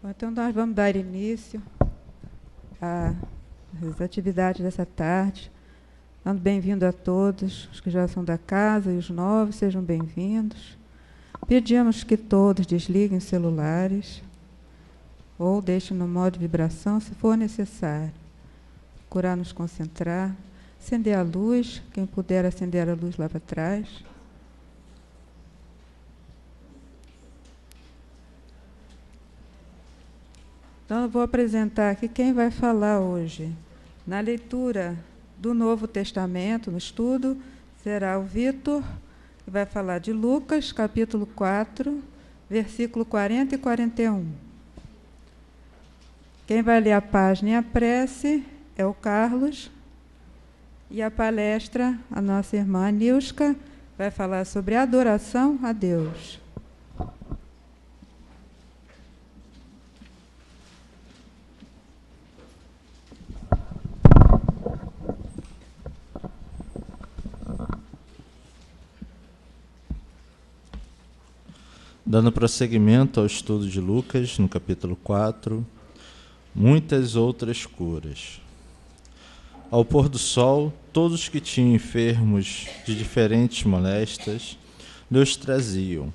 Bom, então nós vamos dar início às atividades dessa tarde. Dando bem-vindo a todos, os que já são da casa e os novos, sejam bem-vindos. Pedimos que todos desliguem os celulares ou deixem no modo de vibração, se for necessário. Procurar nos concentrar, acender a luz, quem puder acender a luz lá para trás. Então, eu vou apresentar aqui quem vai falar hoje. Na leitura do Novo Testamento, no estudo, será o Vitor, que vai falar de Lucas, capítulo 4, versículo 40 e 41. Quem vai ler a página e a prece é o Carlos. E a palestra, a nossa irmã Nilska, vai falar sobre adoração a Deus. Dando prosseguimento ao estudo de Lucas, no capítulo 4, muitas outras curas. Ao pôr do sol, todos que tinham enfermos de diferentes moléstias, lhes traziam,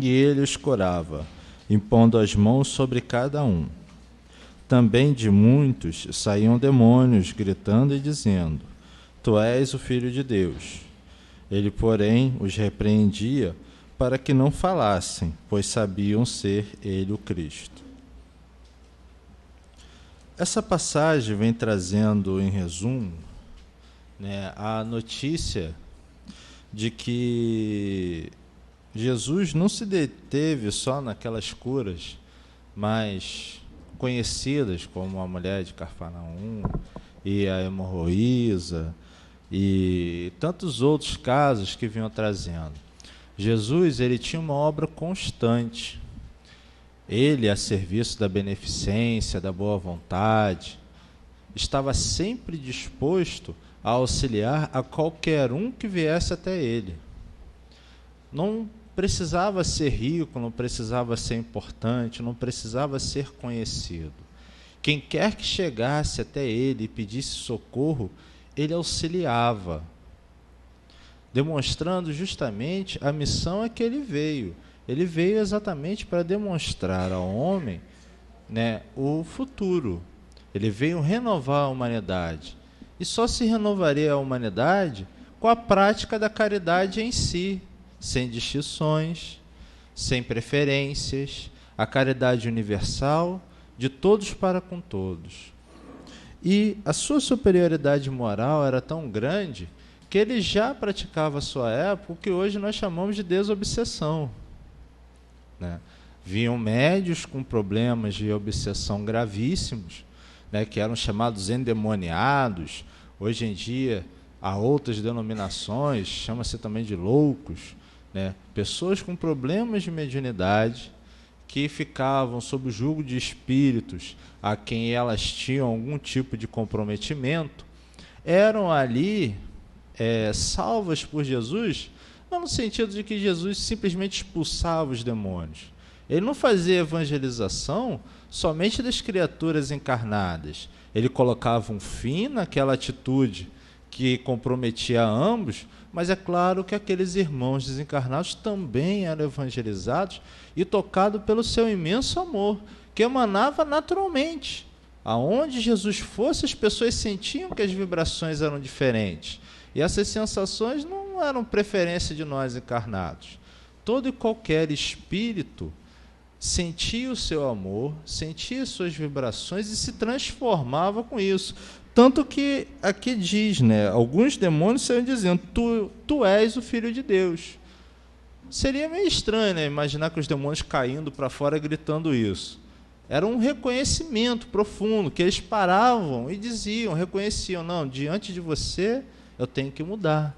e ele os curava, impondo as mãos sobre cada um. Também de muitos saíam demônios, gritando e dizendo: Tu és o Filho de Deus. Ele, porém, os repreendia, para que não falassem, pois sabiam ser ele o Cristo. Essa passagem vem trazendo, em resumo, a notícia de que Jesus não se deteve só naquelas curas mais conhecidas, como a mulher de Cafarnaum e a hemorroísa e tantos outros casos que vinham trazendo. Jesus, ele tinha uma obra constante. Ele, a serviço da beneficência, da boa vontade, estava sempre disposto a auxiliar a qualquer um que viesse até ele. Não precisava ser rico, não precisava ser importante, não precisava ser conhecido. Quem quer que chegasse até ele e pedisse socorro, ele auxiliava, demonstrando justamente a missão a que ele veio. Ele veio exatamente para demonstrar ao homem, o futuro. Ele veio renovar a humanidade. E só se renovaria a humanidade com a prática da caridade em si, sem distinções, sem preferências, a caridade universal, de todos para com todos. E a sua superioridade moral era tão grande que ele já praticava à sua época o que hoje nós chamamos de desobsessão. Vinham médios com problemas de obsessão gravíssimos, que eram chamados endemoniados. Hoje em dia, há outras denominações, chama-se também de loucos. Pessoas com problemas de mediunidade que ficavam sob o jugo de espíritos a quem elas tinham algum tipo de comprometimento, eram ali salvas por Jesus, não no sentido de que Jesus simplesmente expulsava os demônios. Ele não fazia evangelização somente das criaturas encarnadas. Ele colocava um fim naquela atitude que comprometia a ambos, mas é claro que aqueles irmãos desencarnados também eram evangelizados e tocados pelo seu imenso amor, que emanava naturalmente. Aonde Jesus fosse, as pessoas sentiam que as vibrações eram diferentes. E essas sensações não eram preferência de nós encarnados. Todo e qualquer espírito sentia o seu amor, sentia suas vibrações e se transformava com isso. Tanto que aqui diz, alguns demônios saíam dizendo: tu és o Filho de Deus. Seria meio estranho, imaginar que os demônios caindo para fora gritando isso. Era um reconhecimento profundo, que eles paravam e diziam, reconheciam: não, diante de você eu tenho que mudar.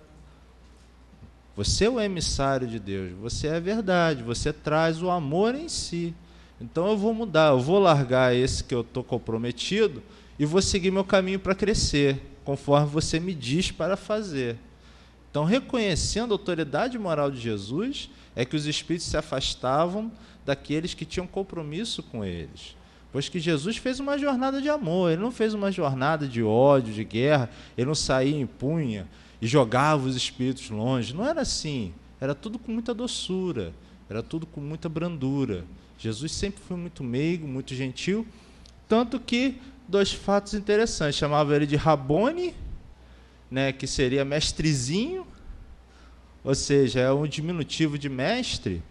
Você é o emissário de Deus, você é a verdade, você traz o amor em si. Então eu vou mudar, eu vou largar esse que eu estou comprometido e vou seguir meu caminho para crescer, conforme você me diz para fazer. Então, reconhecendo a autoridade moral de Jesus, é que os espíritos se afastavam daqueles que tinham compromisso com eles. Pois que Jesus fez uma jornada de amor, ele não fez uma jornada de ódio, de guerra, ele não saía em punha e jogava os espíritos longe. Não era assim, era tudo com muita doçura, era tudo com muita brandura. Jesus sempre foi muito meigo, muito gentil, tanto que dois fatos interessantes, chamava ele de Rabone, né, que seria mestrezinho, ou seja, é um diminutivo de mestre.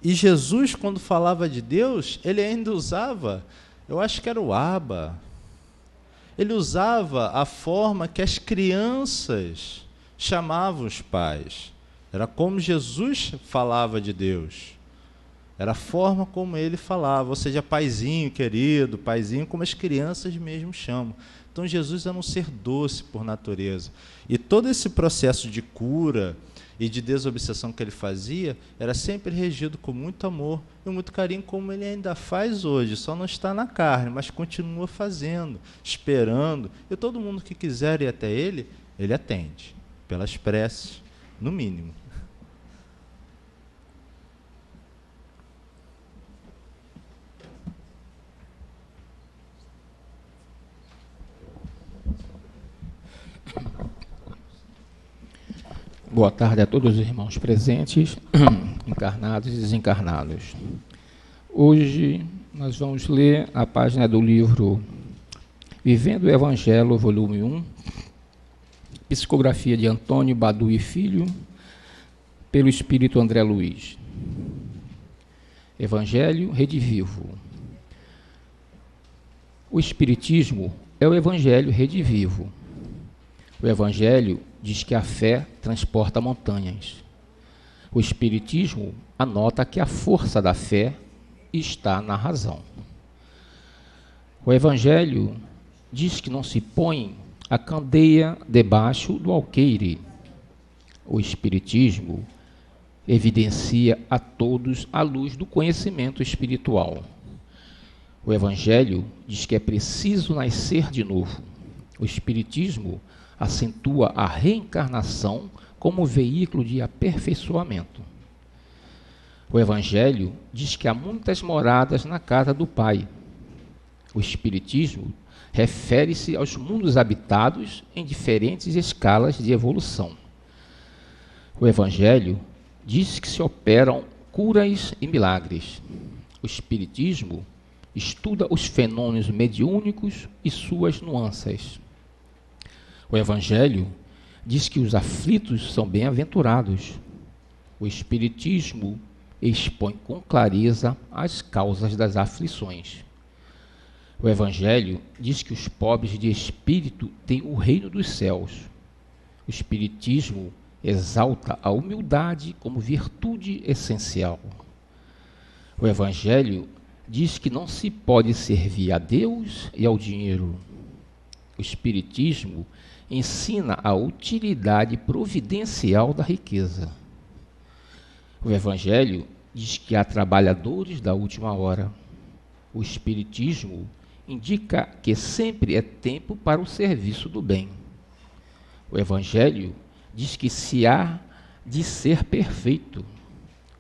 E Jesus, quando falava de Deus, ele ainda usava, eu acho que era o Abba. Ele usava a forma que as crianças chamavam os pais. Era como Jesus falava de Deus. Era a forma como ele falava, ou seja, paizinho querido, paizinho, como as crianças mesmo chamam. Então Jesus era um ser doce por natureza. E todo esse processo de cura e de desobsessão que ele fazia, era sempre regido com muito amor e muito carinho, como ele ainda faz hoje, só não está na carne, mas continua fazendo, esperando, e todo mundo que quiser ir até ele, ele atende, pelas preces, no mínimo. Boa tarde a todos os irmãos presentes, encarnados e desencarnados. Hoje nós vamos ler a página do livro Vivendo o Evangelho, volume 1, psicografia de Antônio Badu e Filho, pelo Espírito André Luiz. Evangelho redivivo. O Espiritismo é o Evangelho redivivo. O Evangelho diz que a fé transporta montanhas. O Espiritismo anota que a força da fé está na razão. O Evangelho diz que não se põe a candeia debaixo do alqueire. O Espiritismo evidencia a todos a luz do conhecimento espiritual. O Evangelho diz que é preciso nascer de novo. O Espiritismo acentua a reencarnação como veículo de aperfeiçoamento. O Evangelho diz que há muitas moradas na casa do Pai. O Espiritismo refere-se aos mundos habitados em diferentes escalas de evolução. O Evangelho diz que se operam curas e milagres. O Espiritismo estuda os fenômenos mediúnicos e suas nuances. O Evangelho diz que os aflitos são bem-aventurados. O Espiritismo expõe com clareza as causas das aflições. O Evangelho diz que os pobres de espírito têm o reino dos céus. O Espiritismo exalta a humildade como virtude essencial. O Evangelho diz que não se pode servir a Deus e ao dinheiro. O Espiritismo ensina a utilidade providencial da riqueza. O Evangelho diz que há trabalhadores da última hora. O Espiritismo indica que sempre é tempo para o serviço do bem. O Evangelho diz que se há de ser perfeito.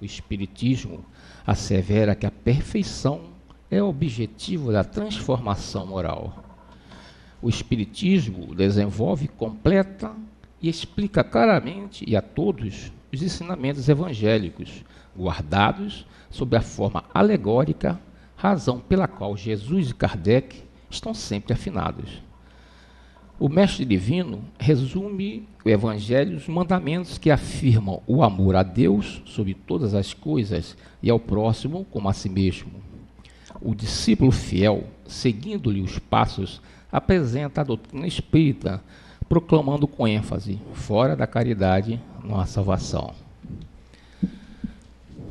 O Espiritismo assevera que a perfeição é o objetivo da transformação moral. O Espiritismo desenvolve, completa e explica claramente e a todos os ensinamentos evangélicos, guardados sob a forma alegórica, razão pela qual Jesus e Kardec estão sempre afinados. O Mestre Divino resume o Evangelho os mandamentos que afirmam o amor a Deus sobre todas as coisas e ao próximo como a si mesmo. O discípulo fiel, seguindo-lhe os passos, apresenta a doutrina espírita, proclamando com ênfase: fora da caridade não há salvação.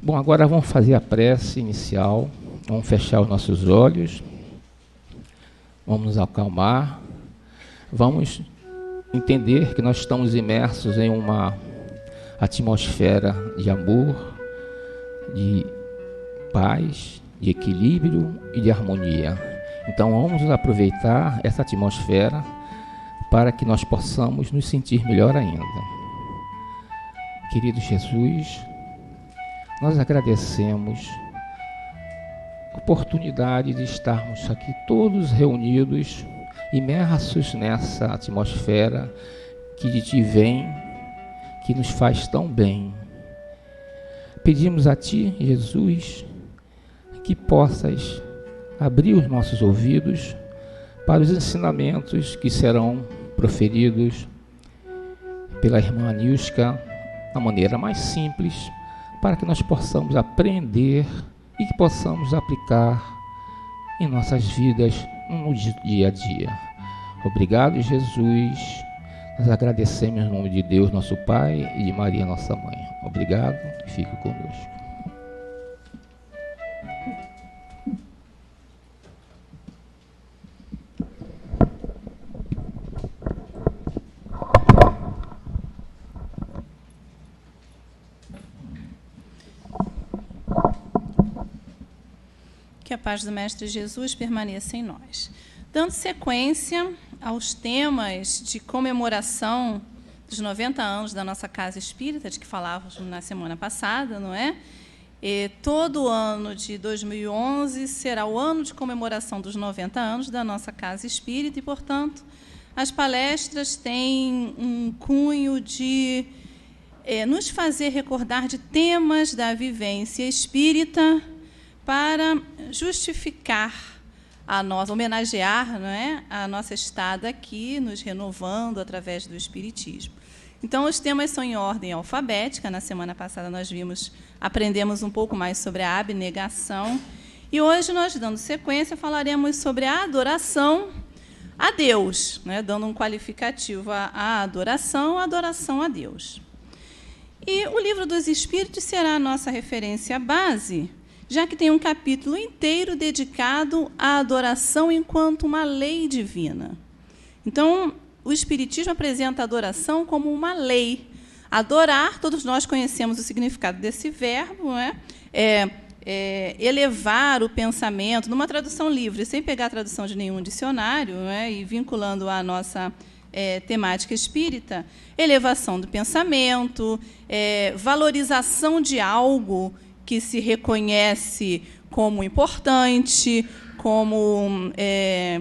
Bom, agora vamos fazer a prece inicial, vamos fechar os nossos olhos, vamos nos acalmar, vamos entender que nós estamos imersos em uma atmosfera de amor, de paz, de equilíbrio e de harmonia. Então vamos aproveitar essa atmosfera para que nós possamos nos sentir melhor ainda. Querido Jesus, nós agradecemos oportunidade de estarmos aqui todos reunidos, imersos nessa atmosfera que de Ti vem, que nos faz tão bem. Pedimos a Ti, Jesus, que possas abrir os nossos ouvidos para os ensinamentos que serão proferidos pela irmã Nilska da maneira mais simples, para que nós possamos aprender e que possamos aplicar em nossas vidas no dia a dia. Obrigado, Jesus. Nós agradecemos em nome de Deus, nosso Pai, e de Maria, nossa Mãe. Obrigado e fique conosco. Que a paz do Mestre Jesus permaneça em nós. Dando sequência aos temas de comemoração dos 90 anos da nossa Casa Espírita, de que falávamos na semana passada, não é? E todo ano de 2011 será o ano de comemoração dos 90 anos da nossa Casa Espírita e, portanto, as palestras têm um cunho de nos fazer recordar de temas da vivência espírita para justificar a nossa, homenagear, não é, a nossa estada aqui, nos renovando através do Espiritismo. Então, os temas são em ordem alfabética. Na semana passada nós aprendemos um pouco mais sobre a abnegação. E hoje, nós, dando sequência, falaremos sobre a adoração a Deus, né, dando um qualificativo à adoração a Deus. E o Livro dos Espíritos será a nossa referência base, já que tem um capítulo inteiro dedicado à adoração enquanto uma lei divina. Então, o Espiritismo apresenta a adoração como uma lei. Adorar, todos nós conhecemos o significado desse verbo, não é? Elevar o pensamento, numa tradução livre, sem pegar a tradução de nenhum dicionário, não é? E vinculando à nossa temática espírita, elevação do pensamento, valorização de algo que se reconhece como importante, como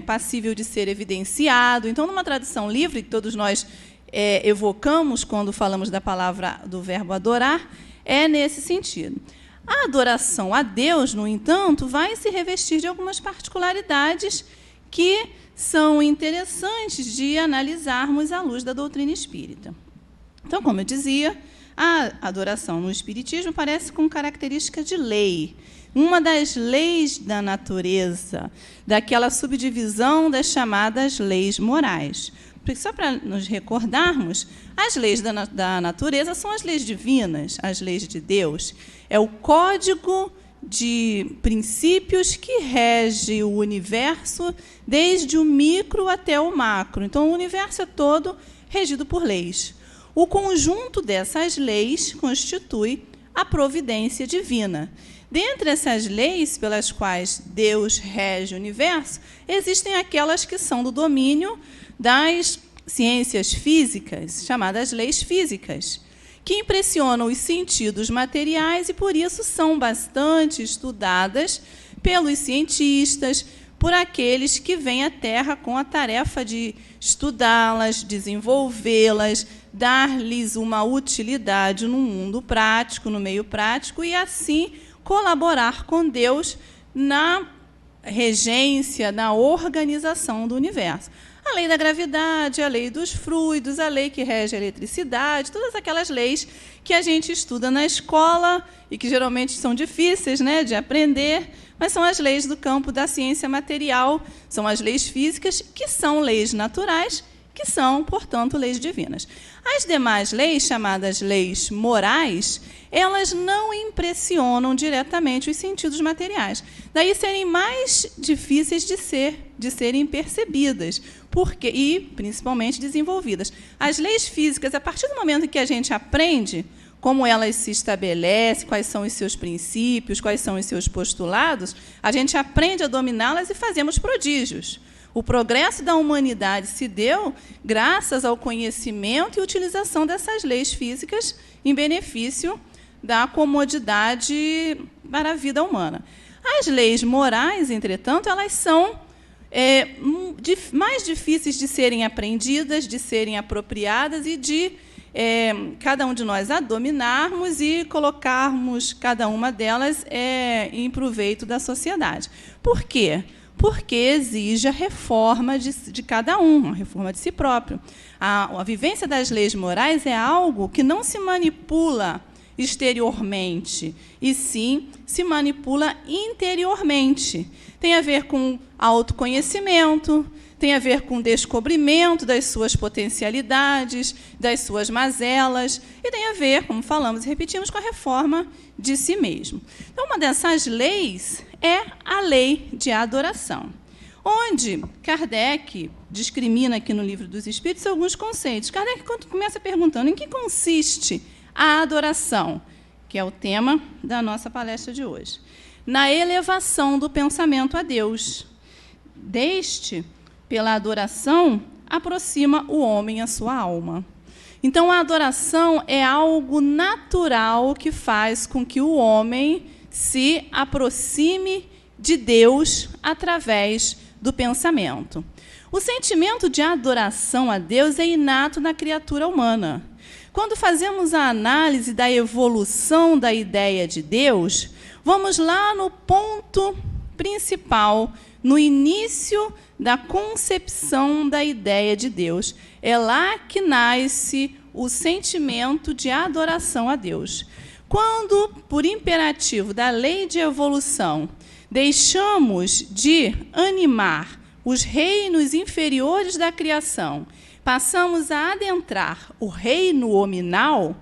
passível de ser evidenciado. Então, numa tradução livre, que todos nós evocamos quando falamos da palavra, do verbo adorar, é nesse sentido. A adoração a Deus, no entanto, vai se revestir de algumas particularidades que são interessantes de analisarmos à luz da doutrina espírita. Então, como eu dizia, a adoração no Espiritismo parece com característica de lei, uma das leis da natureza, daquela subdivisão das chamadas leis morais. Porque, só para nos recordarmos, as leis da natureza são as leis divinas, as leis de Deus. É o código de princípios que rege o universo, desde o micro até o macro. Então, o universo é todo regido por leis. O conjunto dessas leis constitui a providência divina. Dentre essas leis pelas quais Deus rege o universo, existem aquelas que são do domínio das ciências físicas, chamadas leis físicas, que impressionam os sentidos materiais e, por isso, são bastante estudadas pelos cientistas, por aqueles que vêm à Terra com a tarefa de estudá-las, desenvolvê-las, dar-lhes uma utilidade no mundo prático, no meio prático, e, assim, colaborar com Deus na regência, na organização do universo. A lei da gravidade, a lei dos fluidos, a lei que rege a eletricidade, todas aquelas leis que a gente estuda na escola e que geralmente são difíceis, né, de aprender, mas são as leis do campo da ciência material, são as leis físicas, que são leis naturais, que são, portanto, leis divinas. As demais leis, chamadas leis morais, elas não impressionam diretamente os sentidos materiais. Daí serem mais difíceis de serem percebidas, e principalmente desenvolvidas. As leis físicas, a partir do momento em que a gente aprende como elas se estabelecem, quais são os seus princípios, quais são os seus postulados, a gente aprende a dominá-las e fazemos prodígios. O progresso da humanidade se deu graças ao conhecimento e utilização dessas leis físicas em benefício da comodidade para a vida humana. As leis morais, entretanto, elas são mais difíceis de serem aprendidas, de serem apropriadas e de cada um de nós a dominarmos e colocarmos cada uma delas em proveito da sociedade. Por quê? Porque exige a reforma de cada um, a reforma de si próprio. A vivência das leis morais é algo que não se manipula exteriormente, e sim se manipula interiormente. Tem a ver com autoconhecimento, tem a ver com o descobrimento das suas potencialidades, das suas mazelas, e tem a ver, como falamos e repetimos, com a reforma de si mesmo. Então, uma dessas leis é a lei de adoração, onde Kardec discrimina aqui no Livro dos Espíritos alguns conceitos. Kardec começa perguntando em que consiste a adoração, que é o tema da nossa palestra de hoje. Na elevação do pensamento a Deus. Deste, pela adoração, aproxima o homem à sua alma. Então, a adoração é algo natural que faz com que o homem se aproxime de Deus através do pensamento. O sentimento de adoração a Deus é inato na criatura humana. Quando fazemos a análise da evolução da ideia de Deus, vamos lá no ponto principal, no início da concepção da ideia de Deus. É lá que nasce o sentimento de adoração a Deus. Quando, por imperativo da lei de evolução, deixamos de animar os reinos inferiores da criação, passamos a adentrar o reino hominal,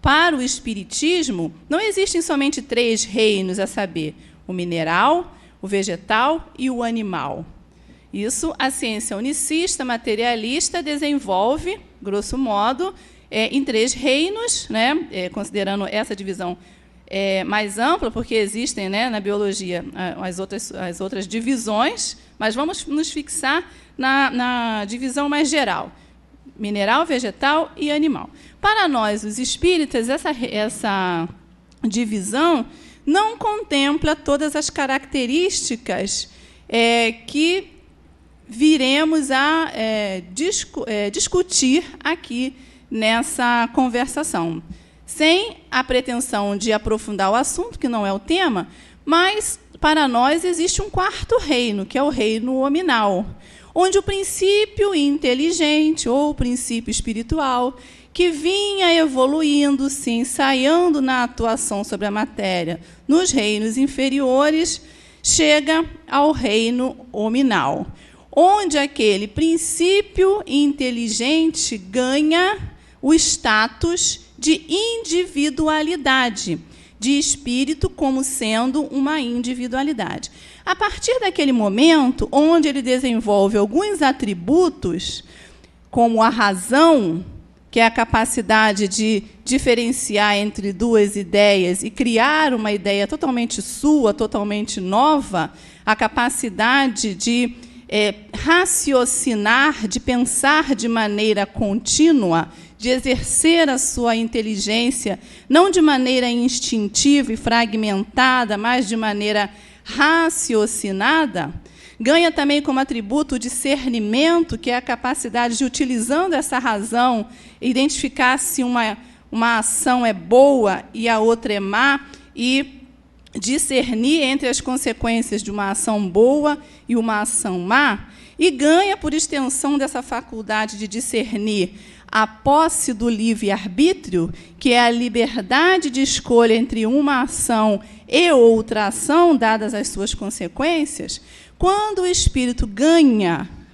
para o Espiritismo, não existem somente 3 reinos, a saber, o mineral, o vegetal e o animal. Isso a ciência unicista, materialista, desenvolve, grosso modo, em 3 reinos, né, considerando essa divisão mais ampla, porque existem, né, na biologia as outras divisões, mas vamos nos fixar na divisão mais geral: mineral, vegetal e animal. Para nós, os espíritas, essa divisão não contempla todas as características que viremos a discutir aqui nessa conversação, sem a pretensão de aprofundar o assunto, que não é o tema, mas, para nós, existe um 4º reino, que é o reino hominal, onde o princípio inteligente, ou o princípio espiritual, que vinha evoluindo, se ensaiando na atuação sobre a matéria nos reinos inferiores, chega ao reino hominal, onde aquele princípio inteligente ganha o status de individualidade, de espírito como sendo uma individualidade. A partir daquele momento, onde ele desenvolve alguns atributos, como a razão, que é a capacidade de diferenciar entre 2 ideias e criar uma ideia totalmente sua, totalmente nova, a capacidade de raciocinar, de pensar de maneira contínua, de exercer a sua inteligência, não de maneira instintiva e fragmentada, mas de maneira raciocinada, ganha também como atributo o discernimento, que é a capacidade de, utilizando essa razão, identificar se uma ação é boa e a outra é má, e discernir entre as consequências de uma ação boa e uma ação má, e ganha, por extensão dessa faculdade de discernir, a posse do livre-arbítrio, que é a liberdade de escolha entre uma ação e outra ação, dadas as suas consequências. Quando o espírito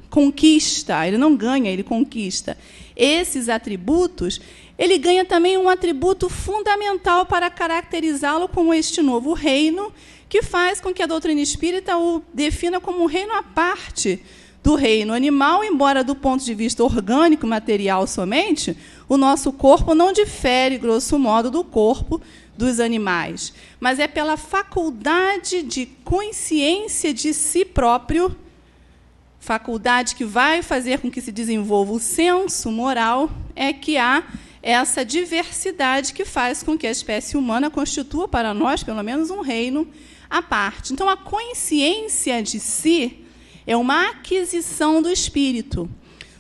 conquista, ele não ganha, ele conquista esses atributos, ele ganha também um atributo fundamental para caracterizá-lo como este novo reino, que faz com que a doutrina espírita o defina como um reino à parte do reino animal, embora do ponto de vista orgânico, material somente, o nosso corpo não difere, grosso modo, do corpo dos animais, mas é pela faculdade de consciência de si próprio, faculdade que vai fazer com que se desenvolva o senso moral, é que há essa diversidade que faz com que a espécie humana constitua para nós, pelo menos, um reino à parte. Então, a consciência de si é uma aquisição do espírito.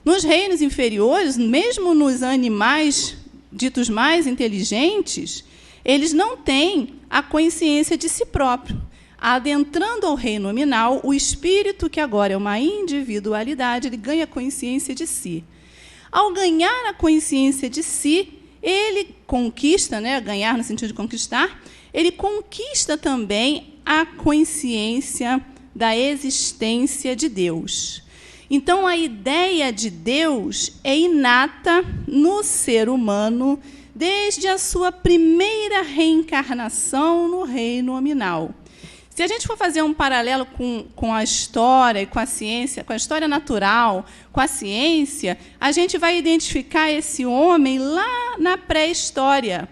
Nos reinos inferiores, mesmo nos animais ditos mais inteligentes, eles não têm a consciência de si próprio. Adentrando ao reino nominal, o espírito, que agora é uma individualidade, ele ganha consciência de si. Ao ganhar a consciência de si, ele conquista, né, ganhar no sentido de conquistar, ele conquista também a consciência da existência de Deus. Então, a ideia de Deus é inata no ser humano desde a sua primeira reencarnação no reino nominal. Se a gente for fazer um paralelo com a história e com a ciência, com a história natural, com a ciência, a gente vai identificar esse homem lá na pré-história,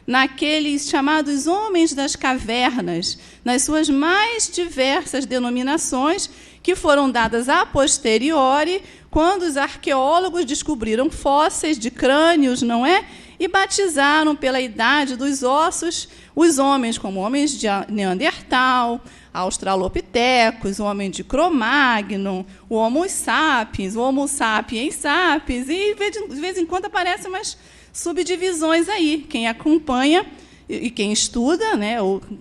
naqueles chamados homens das cavernas, nas suas mais diversas denominações, que foram dadas a posteriori, quando os arqueólogos descobriram fósseis de crânios, não é? E batizaram pela idade dos ossos os homens como homens de Neandertal, Australopithecus, o homem de Cro-Magnon, o Homo sapiens, o Homo sapiens sapiens, e de vez em quando aparecem umas subdivisões aí. Quem acompanha e quem estuda, né,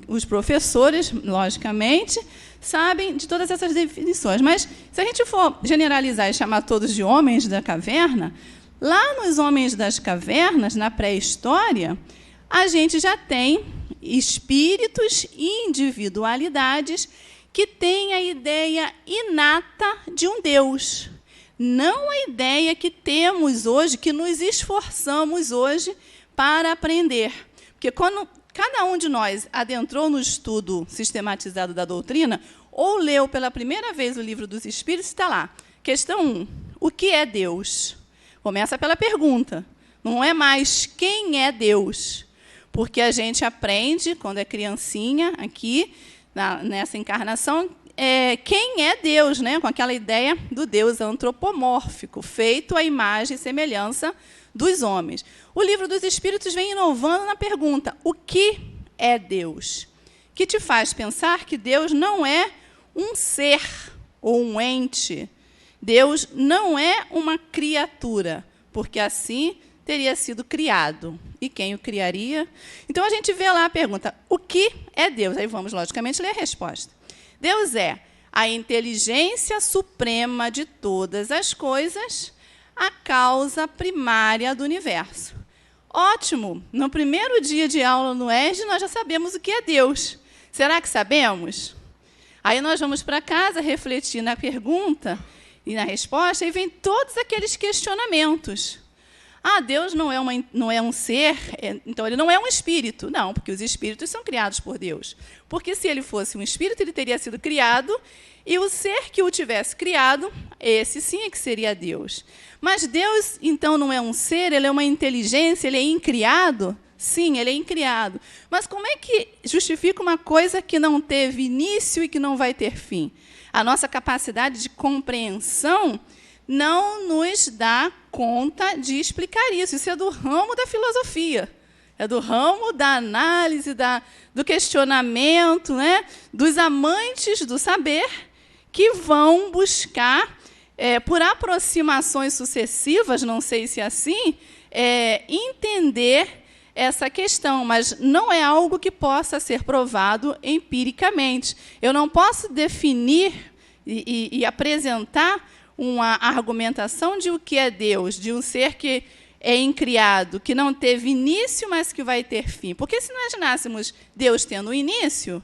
os professores, logicamente, sabem de todas essas definições. Mas, se a gente for generalizar e chamar todos de homens da caverna, lá nos homens das cavernas, na pré-história, a gente já tem espíritos e individualidades que têm a ideia inata de um Deus. Não a ideia que temos hoje, que nos esforçamos hoje para aprender. Porque quando cada um de nós adentrou no estudo sistematizado da doutrina, ou leu pela primeira vez o Livro dos Espíritos, está lá. Questão 1. O que é Deus? Começa pela pergunta. Não é mais quem é Deus. Porque a gente aprende, quando é criancinha, aqui, nessa encarnação, quem é Deus, né? Com aquela ideia do Deus antropomórfico, feito à imagem e semelhança dos homens. O Livro dos Espíritos vem inovando na pergunta: o que é Deus? Que te faz pensar que Deus não é um ser ou um ente. Deus não é uma criatura, porque assim teria sido criado. E quem o criaria? Então, a gente vê lá a pergunta: o que é Deus? Aí vamos, logicamente, ler a resposta. Deus é a inteligência suprema de todas as coisas, a causa primária do universo. Ótimo! No primeiro dia de aula no ESD, nós já sabemos o que é Deus. Será que sabemos? Aí nós vamos para casa refletir na pergunta e na resposta, e vem todos aqueles questionamentos. Ah, Deus não é um ser, então ele não é um espírito. Não, porque os espíritos são criados por Deus. Porque se ele fosse um espírito, ele teria sido criado, e o ser que o tivesse criado, esse sim é que seria Deus. Mas Deus, então, não é um ser, ele é uma inteligência, ele é incriado? Sim, ele é incriado. Mas como é que justifica uma coisa que não teve início e que não vai ter fim? A nossa capacidade de compreensão não nos dá conta de explicar isso. Isso é do ramo da filosofia, é do ramo da análise, do questionamento, né, dos amantes do saber, que vão buscar, por aproximações sucessivas, não sei se é assim, entender essa questão, mas não é algo que possa ser provado empiricamente. Eu não posso definir e apresentar uma argumentação de o que é Deus, de um ser que é incriado, que não teve início, mas que vai ter fim. Porque se nós imaginássemos Deus tendo um início,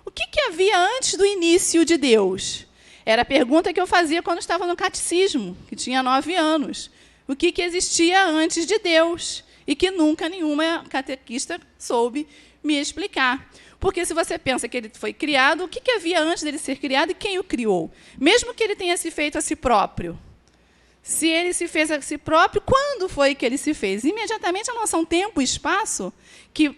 o que havia antes do início de Deus? Era a pergunta que eu fazia quando estava no catecismo, que tinha 9 anos. O que existia antes de Deus? E que nunca nenhuma catequista soube me explicar. Porque se você pensa que ele foi criado, o que havia antes dele ser criado e quem o criou? Mesmo que ele tenha se feito a si próprio. Se ele se fez a si próprio, quando foi que ele se fez? Imediatamente a noção tempo e espaço, que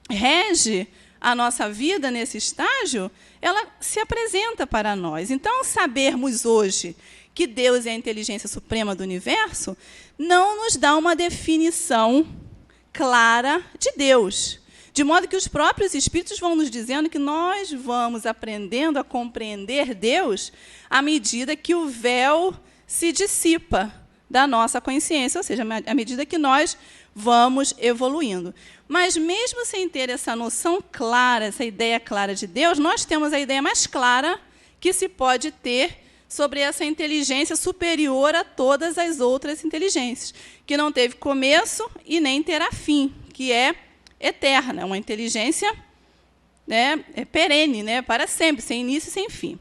rege a nossa vida nesse estágio, ela se apresenta para nós. Então, sabermos hoje que Deus é a inteligência suprema do universo não nos dá uma definição clara de Deus. De modo que os próprios espíritos vão nos dizendo que nós vamos aprendendo a compreender Deus à medida que o véu se dissipa da nossa consciência, ou seja, à medida que nós vamos evoluindo. Mas mesmo sem ter essa noção clara, essa ideia clara de Deus, nós temos a ideia mais clara que se pode ter sobre essa inteligência superior a todas as outras inteligências, que não teve começo e nem terá fim, que é eterna, uma inteligência, né, perene, né, para sempre, sem início e sem fim.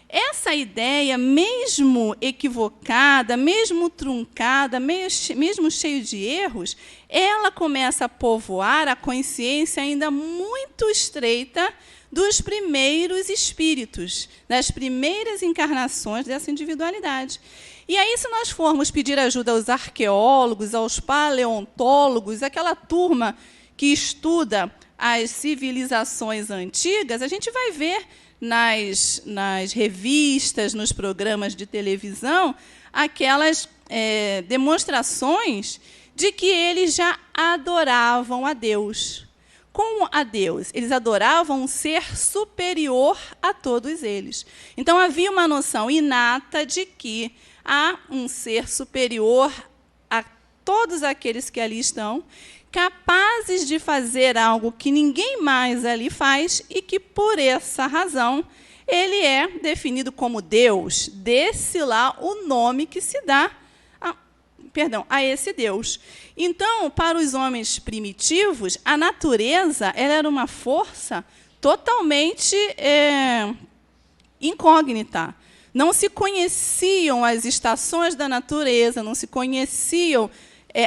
Essa ideia, mesmo equivocada, mesmo truncada, mesmo cheia de erros, ela começa a povoar a consciência ainda muito estreita dos primeiros espíritos, das primeiras encarnações dessa individualidade. E aí, se nós formos pedir ajuda aos arqueólogos, aos paleontólogos, aquela turma que estuda as civilizações antigas, a gente vai ver nas revistas, nos programas de televisão, aquelas demonstrações de que eles já adoravam a Deus. Como a Deus? Eles adoravam um ser superior a todos eles. Então, havia uma noção inata de que há um ser superior a todos aqueles que ali estão, capazes de fazer algo que ninguém mais ali faz e que, por essa razão, ele é definido como Deus. Desse lá o nome que se dá a esse Deus. Então, para os homens primitivos, a natureza ela era uma força totalmente incógnita. Não se conheciam as estações da natureza, não se conheciam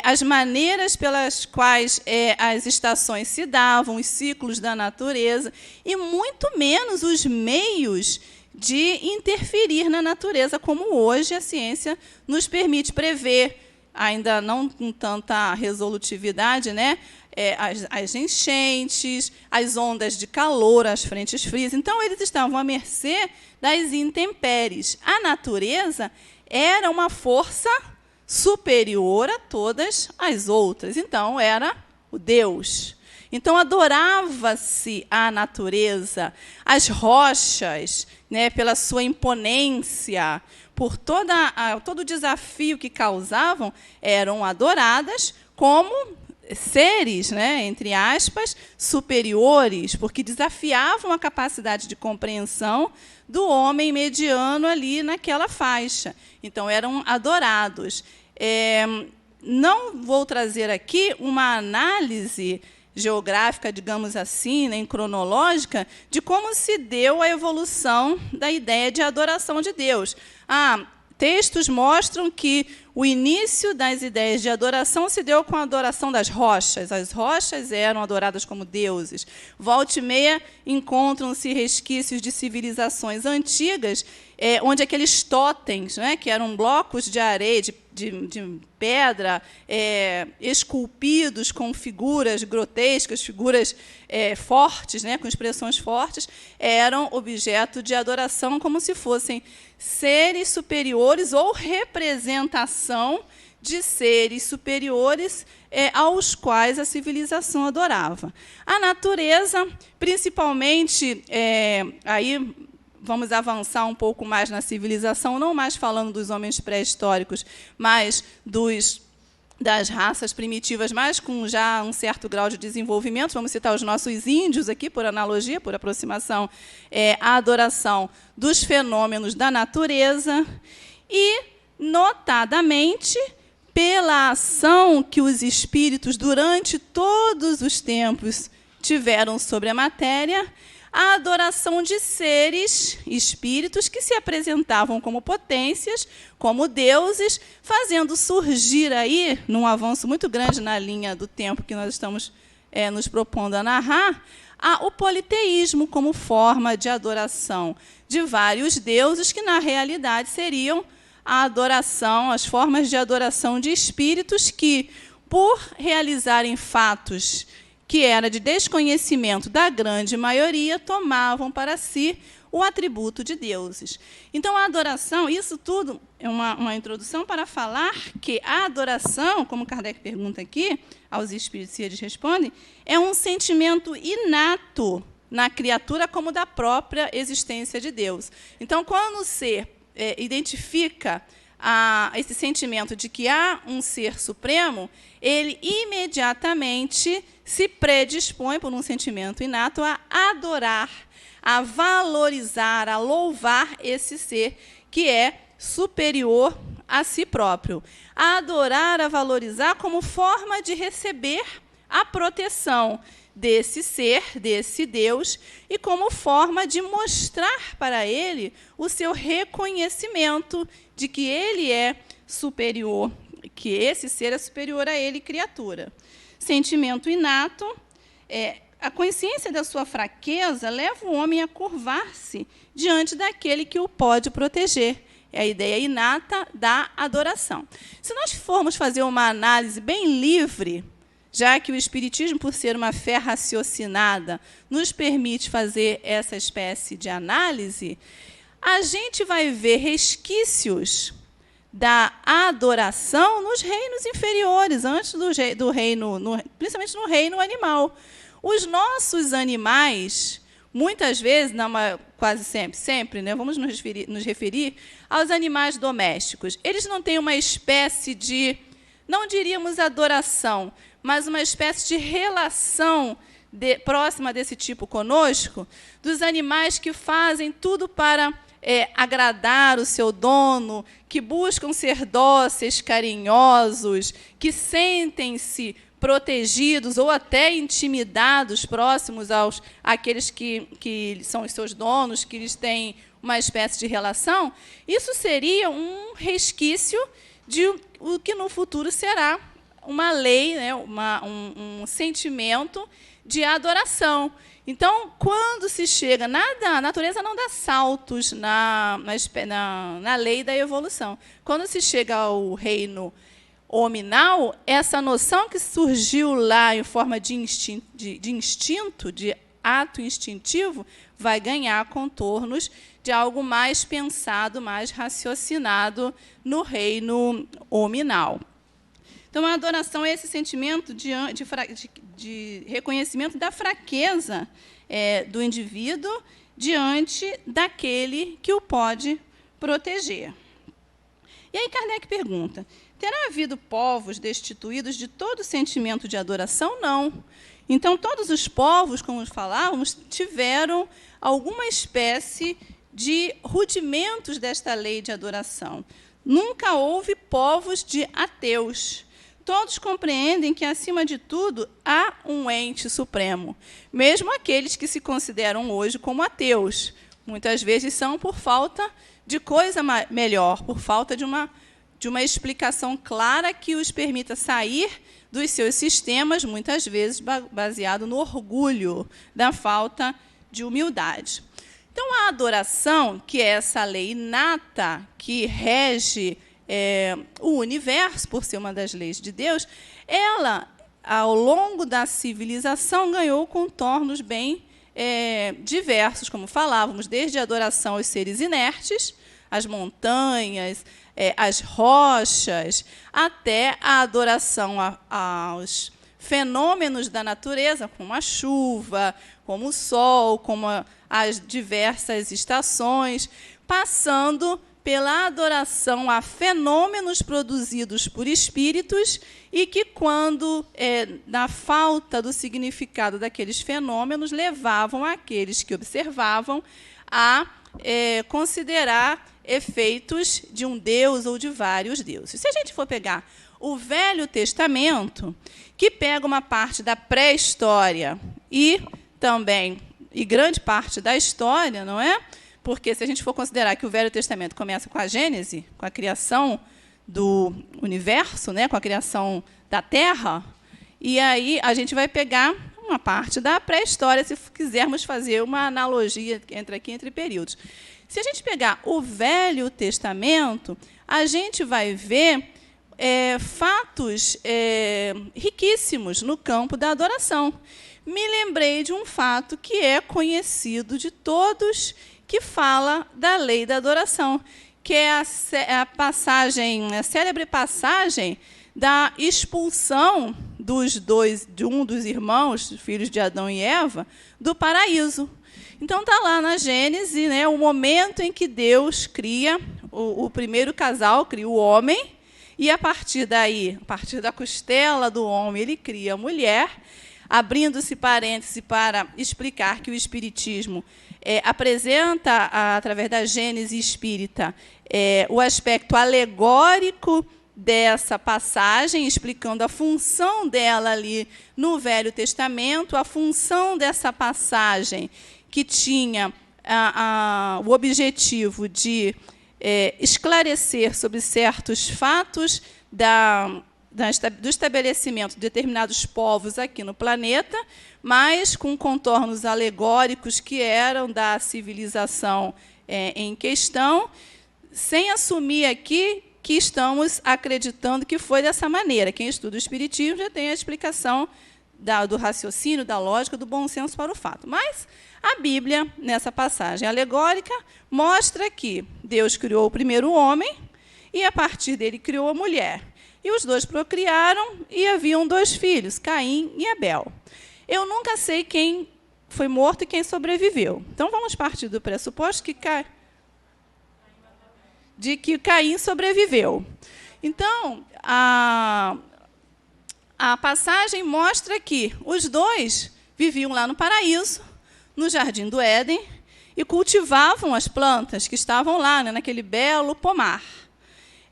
as maneiras pelas quais as estações se davam, os ciclos da natureza, e muito menos os meios de interferir na natureza, como hoje a ciência nos permite prever, ainda não com tanta resolutividade, né? As enchentes, as ondas de calor, as frentes frias. Então, eles estavam à mercê das intempéries. A natureza era uma força superior a todas as outras. Então, era o Deus. Então, adorava-se a natureza, as rochas, né, pela sua imponência, por todo o desafio que causavam, eram adoradas como seres, né, entre aspas, superiores, porque desafiavam a capacidade de compreensão do homem mediano ali naquela faixa. Então, eram adorados. Não vou trazer aqui uma análise geográfica, digamos assim, nem cronológica, de como se deu a evolução da ideia de adoração de Deus. Textos mostram que o início das ideias de adoração se deu com a adoração das rochas. As rochas eram adoradas como deuses. Volta e meia encontram-se resquícios de civilizações antigas, onde aqueles totens, né, que eram blocos de areia, de pedra, esculpidos com figuras grotescas, figuras fortes, né, com expressões fortes, eram objeto de adoração como se fossem seres superiores ou representação de seres superiores aos quais a civilização adorava. A natureza, principalmente, aí vamos avançar um pouco mais na civilização, não mais falando dos homens pré-históricos, mas das raças primitivas, mas com já um certo grau de desenvolvimento. Vamos citar os nossos índios aqui, por analogia, por aproximação, a adoração dos fenômenos da natureza e, notadamente, pela ação que os espíritos, durante todos os tempos, tiveram sobre a matéria, a adoração de seres, espíritos, que se apresentavam como potências, como deuses, fazendo surgir aí, num avanço muito grande na linha do tempo que nós estamos nos propondo a narrar, o politeísmo como forma de adoração de vários deuses, que, na realidade, seriam a adoração, as formas de adoração de espíritos que, por realizarem fatos que era de desconhecimento da grande maioria, tomavam para si o atributo de deuses. Então, a adoração, isso tudo é uma introdução para falar que a adoração, como Kardec pergunta aqui, aos espíritos e eles respondem, é um sentimento inato na criatura como da própria existência de Deus. Então, quando o ser identifica esse sentimento de que há um ser supremo, ele imediatamente se predispõe, por um sentimento inato, a adorar, a valorizar, a louvar esse ser que é superior a si próprio. A adorar, a valorizar como forma de receber a proteção desse ser, desse Deus, e como forma de mostrar para ele o seu reconhecimento de que ele é superior, que esse ser é superior a ele, criatura. Sentimento inato, a consciência da sua fraqueza leva o homem a curvar-se diante daquele que o pode proteger. É a ideia inata da adoração. Se nós formos fazer uma análise bem livre, já que o Espiritismo, por ser uma fé raciocinada, nos permite fazer essa espécie de análise, a gente vai ver resquícios da adoração nos reinos inferiores, antes do reino, principalmente no reino animal. Os nossos animais, muitas vezes, quase sempre, né, vamos nos referir aos animais domésticos. Eles não têm uma espécie de, não diríamos adoração, mas uma espécie de relação próxima desse tipo conosco, dos animais que fazem tudo para agradar o seu dono, que buscam ser dóceis, carinhosos, que sentem-se protegidos ou até intimidados, próximos àqueles que são os seus donos, que eles têm uma espécie de relação. Isso seria um resquício de o que no futuro será uma lei, né, um sentimento de adoração. Então, quando se chega... A natureza não dá saltos na lei da evolução. Quando se chega ao reino hominal, essa noção que surgiu lá em forma de instinto, de ato instintivo, vai ganhar contornos de algo mais pensado, mais raciocinado no reino hominal. Então, a adoração é esse sentimento de reconhecimento da fraqueza do indivíduo diante daquele que o pode proteger. E aí Kardec pergunta, terá havido povos destituídos de todo sentimento de adoração? Não. Então, todos os povos, como falávamos, tiveram alguma espécie de rudimentos desta lei de adoração. Nunca houve povos de ateus. Todos compreendem que, acima de tudo, há um ente supremo, mesmo aqueles que se consideram hoje como ateus. Muitas vezes são por falta de coisa melhor, por falta de uma explicação clara que os permita sair dos seus sistemas, muitas vezes baseado no orgulho, da falta de humildade. Então, a adoração, que é essa lei inata que rege o universo, por ser uma das leis de Deus, ela, ao longo da civilização, ganhou contornos bem diversos, como falávamos, desde a adoração aos seres inertes, às montanhas, às rochas, até a adoração aos fenômenos da natureza, como a chuva, como o sol, como as diversas estações, passando pela adoração a fenômenos produzidos por espíritos e que, quando, na falta do significado daqueles fenômenos, levavam aqueles que observavam a considerar efeitos de um deus ou de vários deuses. Se a gente for pegar o Velho Testamento, que pega uma parte da pré-história e grande parte da história, não é? Porque, se a gente for considerar que o Velho Testamento começa com a Gênese, com a criação do universo, né, com a criação da Terra, e aí a gente vai pegar uma parte da pré-história, se quisermos fazer uma analogia entre períodos. Se a gente pegar o Velho Testamento, a gente vai ver fatos riquíssimos no campo da adoração. Me lembrei de um fato que é conhecido de todos, que fala da lei da adoração, que é a célebre passagem da expulsão de um dos irmãos, filhos de Adão e Eva, do paraíso. Então está lá na Gênesis, né, o momento em que Deus cria o primeiro casal, cria o homem, e a partir daí, a partir da costela do homem, ele cria a mulher, abrindo-se parêntese para explicar que o Espiritismo apresenta, através da Gênese espírita, o aspecto alegórico dessa passagem, explicando a função dela ali no Velho Testamento, a função dessa passagem que tinha o objetivo de esclarecer sobre certos fatos do estabelecimento de determinados povos aqui no planeta, mas com contornos alegóricos que eram da civilização em questão, sem assumir aqui que estamos acreditando que foi dessa maneira. Quem estuda o Espiritismo já tem a explicação do raciocínio, da lógica, do bom senso para o fato. Mas a Bíblia, nessa passagem alegórica, mostra que Deus criou o primeiro homem e, a partir dele, criou a mulher. E os dois procriaram e haviam 2 filhos, Caim e Abel. Eu nunca sei quem foi morto e quem sobreviveu. Então, vamos partir do pressuposto que Caim sobreviveu. Então, a passagem mostra que os 2 viviam lá no paraíso, no Jardim do Éden, e cultivavam as plantas que estavam lá, né, naquele belo pomar.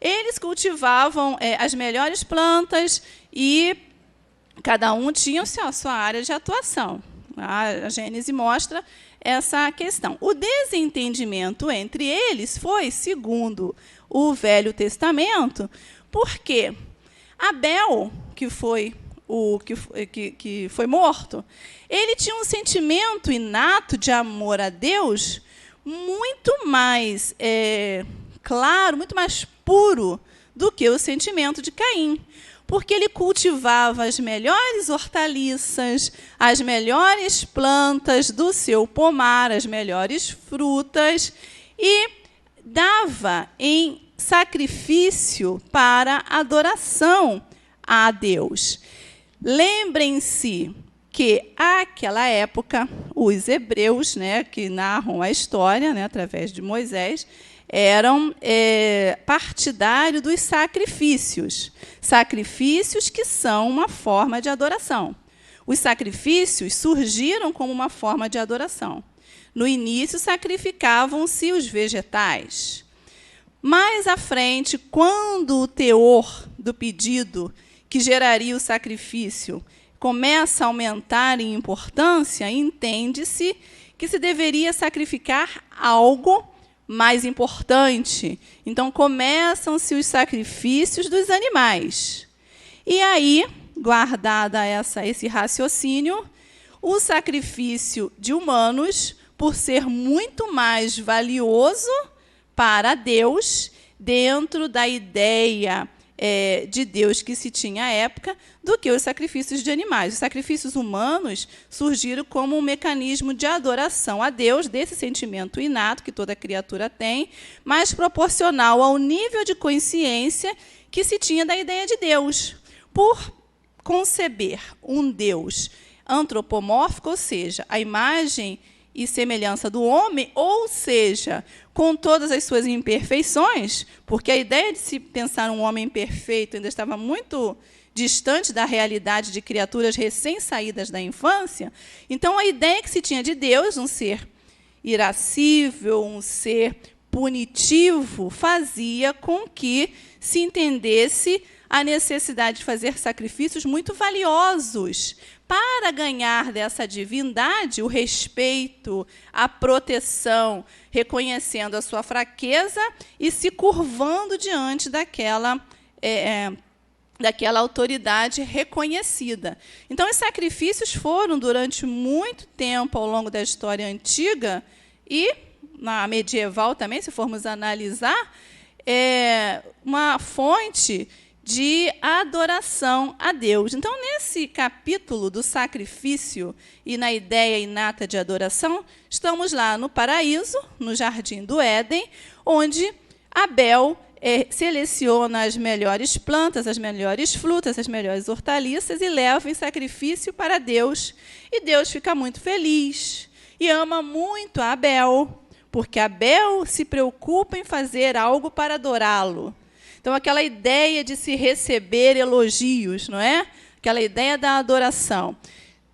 Eles cultivavam as melhores plantas e cada um tinha a sua área de atuação. A Gênese mostra essa questão. O desentendimento entre eles foi, segundo o Velho Testamento, porque Abel, que foi morto, ele tinha um sentimento inato de amor a Deus muito mais claro, muito mais puro do que o sentimento de Caim, porque ele cultivava as melhores hortaliças, as melhores plantas do seu pomar, as melhores frutas, e dava em sacrifício para adoração a Deus. Lembrem-se que, àquela época, os hebreus, né, que narram a história, né, através de Moisés, eram partidários dos sacrifícios. Sacrifícios que são uma forma de adoração. Os sacrifícios surgiram como uma forma de adoração. No início, sacrificavam-se os vegetais. Mais à frente, quando o teor do pedido que geraria o sacrifício começa a aumentar em importância, entende-se que se deveria sacrificar algo mais importante. Então, começam-se os sacrifícios dos animais. E aí, guardada esse raciocínio, o sacrifício de humanos, por ser muito mais valioso para Deus, dentro da ideia de Deus que se tinha à época, do que os sacrifícios de animais. Os sacrifícios humanos surgiram como um mecanismo de adoração a Deus, desse sentimento inato que toda criatura tem, mas proporcional ao nível de consciência que se tinha da ideia de Deus. Por conceber um Deus antropomórfico, ou seja, a imagem e semelhança do homem, ou seja, com todas as suas imperfeições, porque a ideia de se pensar um homem perfeito ainda estava muito distante da realidade de criaturas recém-saídas da infância. Então, a ideia que se tinha de Deus, um ser irascível, um ser punitivo, fazia com que se entendesse a necessidade de fazer sacrifícios muito valiosos para ganhar dessa divindade o respeito, a proteção, reconhecendo a sua fraqueza e se curvando diante daquela autoridade reconhecida. Então, os sacrifícios foram, durante muito tempo, ao longo da história antiga, e na medieval também, se formos analisar, uma fonte de adoração a Deus. Então, nesse capítulo do sacrifício e na ideia inata de adoração, estamos lá no paraíso, no jardim do Éden, onde Abel seleciona as melhores plantas, as melhores frutas, as melhores hortaliças e leva em sacrifício para Deus. E Deus fica muito feliz e ama muito a Abel, porque Abel se preocupa em fazer algo para adorá-lo. Então, aquela ideia de se receber elogios, não é? Aquela ideia da adoração.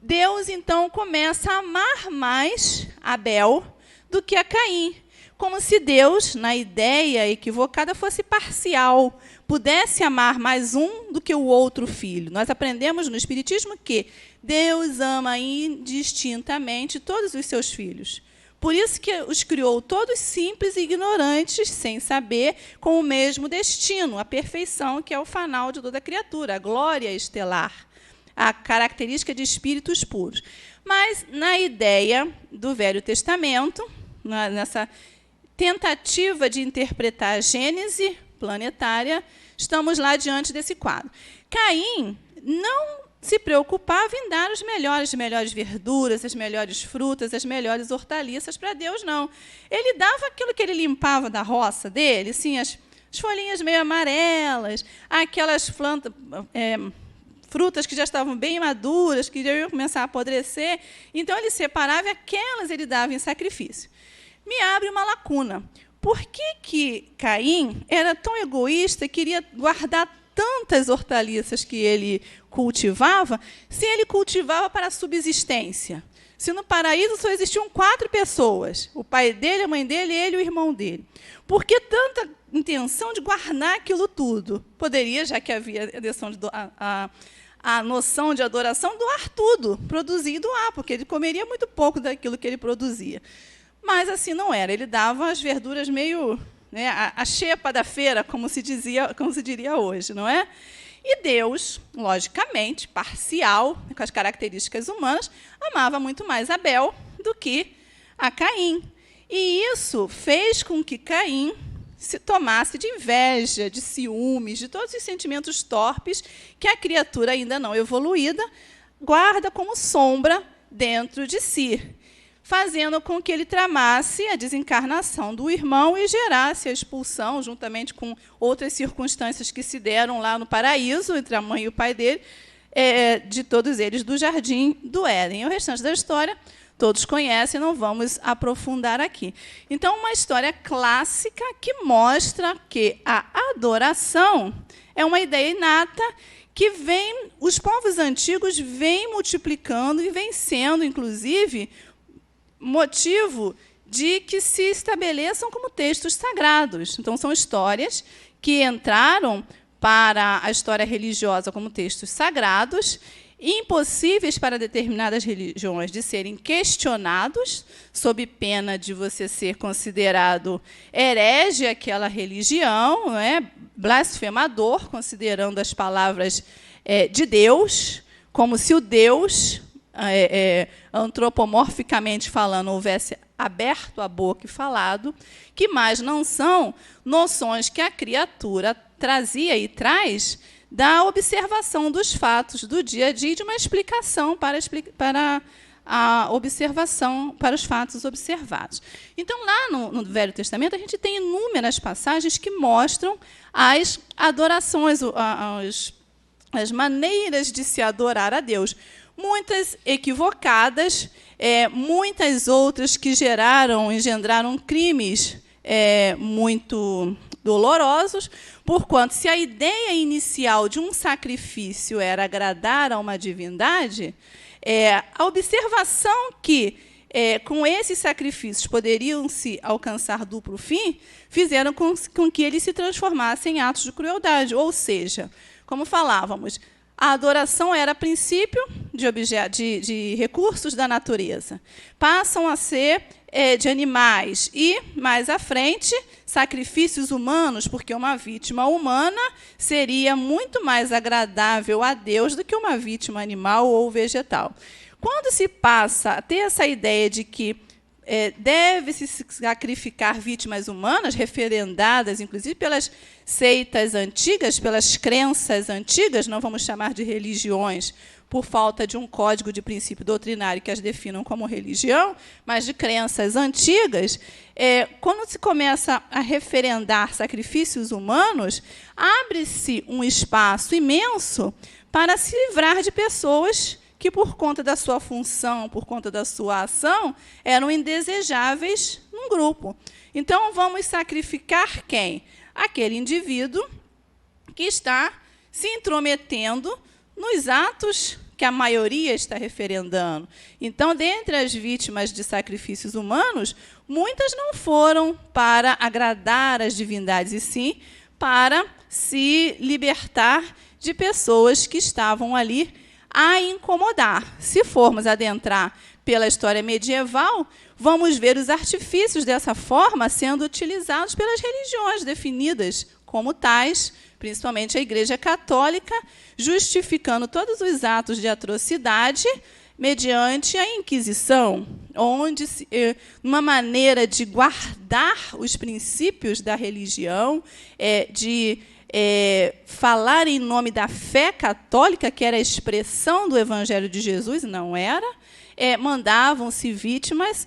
Deus, então, começa a amar mais Abel do que a Caim. Como se Deus, na ideia equivocada, fosse parcial, pudesse amar mais um do que o outro filho. Nós aprendemos no Espiritismo que Deus ama indistintamente todos os seus filhos. Por isso que os criou todos simples e ignorantes, sem saber, com o mesmo destino, a perfeição, que é o fanal de toda criatura, a glória estelar, a característica de espíritos puros. Mas, na ideia do Velho Testamento, nessa tentativa de interpretar a Gênese planetária, estamos lá diante desse quadro. Caim não se preocupava em dar as melhores verduras, as melhores frutas, as melhores hortaliças para Deus, não. Ele dava aquilo que ele limpava da roça dele, assim, as folhinhas meio amarelas, aquelas frutas que já estavam bem maduras, que já iam começar a apodrecer. Então, ele separava e aquelas ele dava em sacrifício. Me abre uma lacuna. Por que Caim era tão egoísta e queria guardar tantas hortaliças que ele cultivava, se ele cultivava para a subsistência? Se no paraíso só existiam 4 pessoas, o pai dele, a mãe dele, ele e o irmão dele. Por que tanta intenção de guardar aquilo tudo? Poderia, já que havia a noção de adoração, doar tudo, produzir e doar, porque ele comeria muito pouco daquilo que ele produzia. Mas assim não era, ele dava as verduras meio, né, a xepa da feira, como se diria hoje, não é? E Deus, logicamente, parcial, com as características humanas, amava muito mais Abel do que a Caim. E isso fez com que Caim se tomasse de inveja, de ciúmes, de todos os sentimentos torpes que a criatura ainda não evoluída guarda como sombra dentro de si, fazendo com que ele tramasse a desencarnação do irmão e gerasse a expulsão, juntamente com outras circunstâncias que se deram lá no paraíso, entre a mãe e o pai dele, de todos eles do jardim do Éden. E o restante da história todos conhecem, não vamos aprofundar aqui. Então, uma história clássica que mostra que a adoração é uma ideia inata que os povos antigos vêm multiplicando e vêm sendo, inclusive, motivo de que se estabeleçam como textos sagrados. Então, são histórias que entraram para a história religiosa como textos sagrados, impossíveis para determinadas religiões de serem questionados, sob pena de você ser considerado herege àquela religião, não é? Blasfemador, considerando as palavras de Deus, como se o Deus, antropomorficamente falando, houvesse aberto a boca e falado, que mais não são noções que a criatura trazia e traz da observação dos fatos do dia a dia e de uma explicação para a observação, para os fatos observados. Então, lá no Velho Testamento, a gente tem inúmeras passagens que mostram as adorações, as maneiras de se adorar a Deus. Muitas equivocadas, muitas outras que engendraram crimes muito dolorosos, porquanto, se a ideia inicial de um sacrifício era agradar a uma divindade, a observação que, com esses sacrifícios, poderiam-se alcançar duplo fim, fizeram com que eles se transformassem em atos de crueldade. Ou seja, como falávamos, a adoração era princípio de recursos da natureza. Passam a ser de animais e, mais à frente, sacrifícios humanos, porque uma vítima humana seria muito mais agradável a Deus do que uma vítima animal ou vegetal. Quando se passa a ter essa ideia de que deve-se sacrificar vítimas humanas, referendadas, inclusive, pelas seitas antigas, pelas crenças antigas, não vamos chamar de religiões, por falta de um código de princípio doutrinário que as definam como religião, mas de crenças antigas. Quando se começa a referendar sacrifícios humanos, abre-se um espaço imenso para se livrar de pessoas que, por conta da sua função, por conta da sua ação, eram indesejáveis num grupo. Então, vamos sacrificar quem? Aquele indivíduo que está se intrometendo nos atos que a maioria está referendando. Então, dentre as vítimas de sacrifícios humanos, muitas não foram para agradar as divindades, e sim para se libertar de pessoas que estavam ali a incomodar. Se formos adentrar pela história medieval, vamos ver os artifícios dessa forma sendo utilizados pelas religiões definidas como tais, principalmente a Igreja Católica, justificando todos os atos de atrocidade mediante a Inquisição, onde, uma maneira de guardar os princípios da religião, de falar em nome da fé católica, que era a expressão do Evangelho de Jesus, não era, mandavam-se vítimas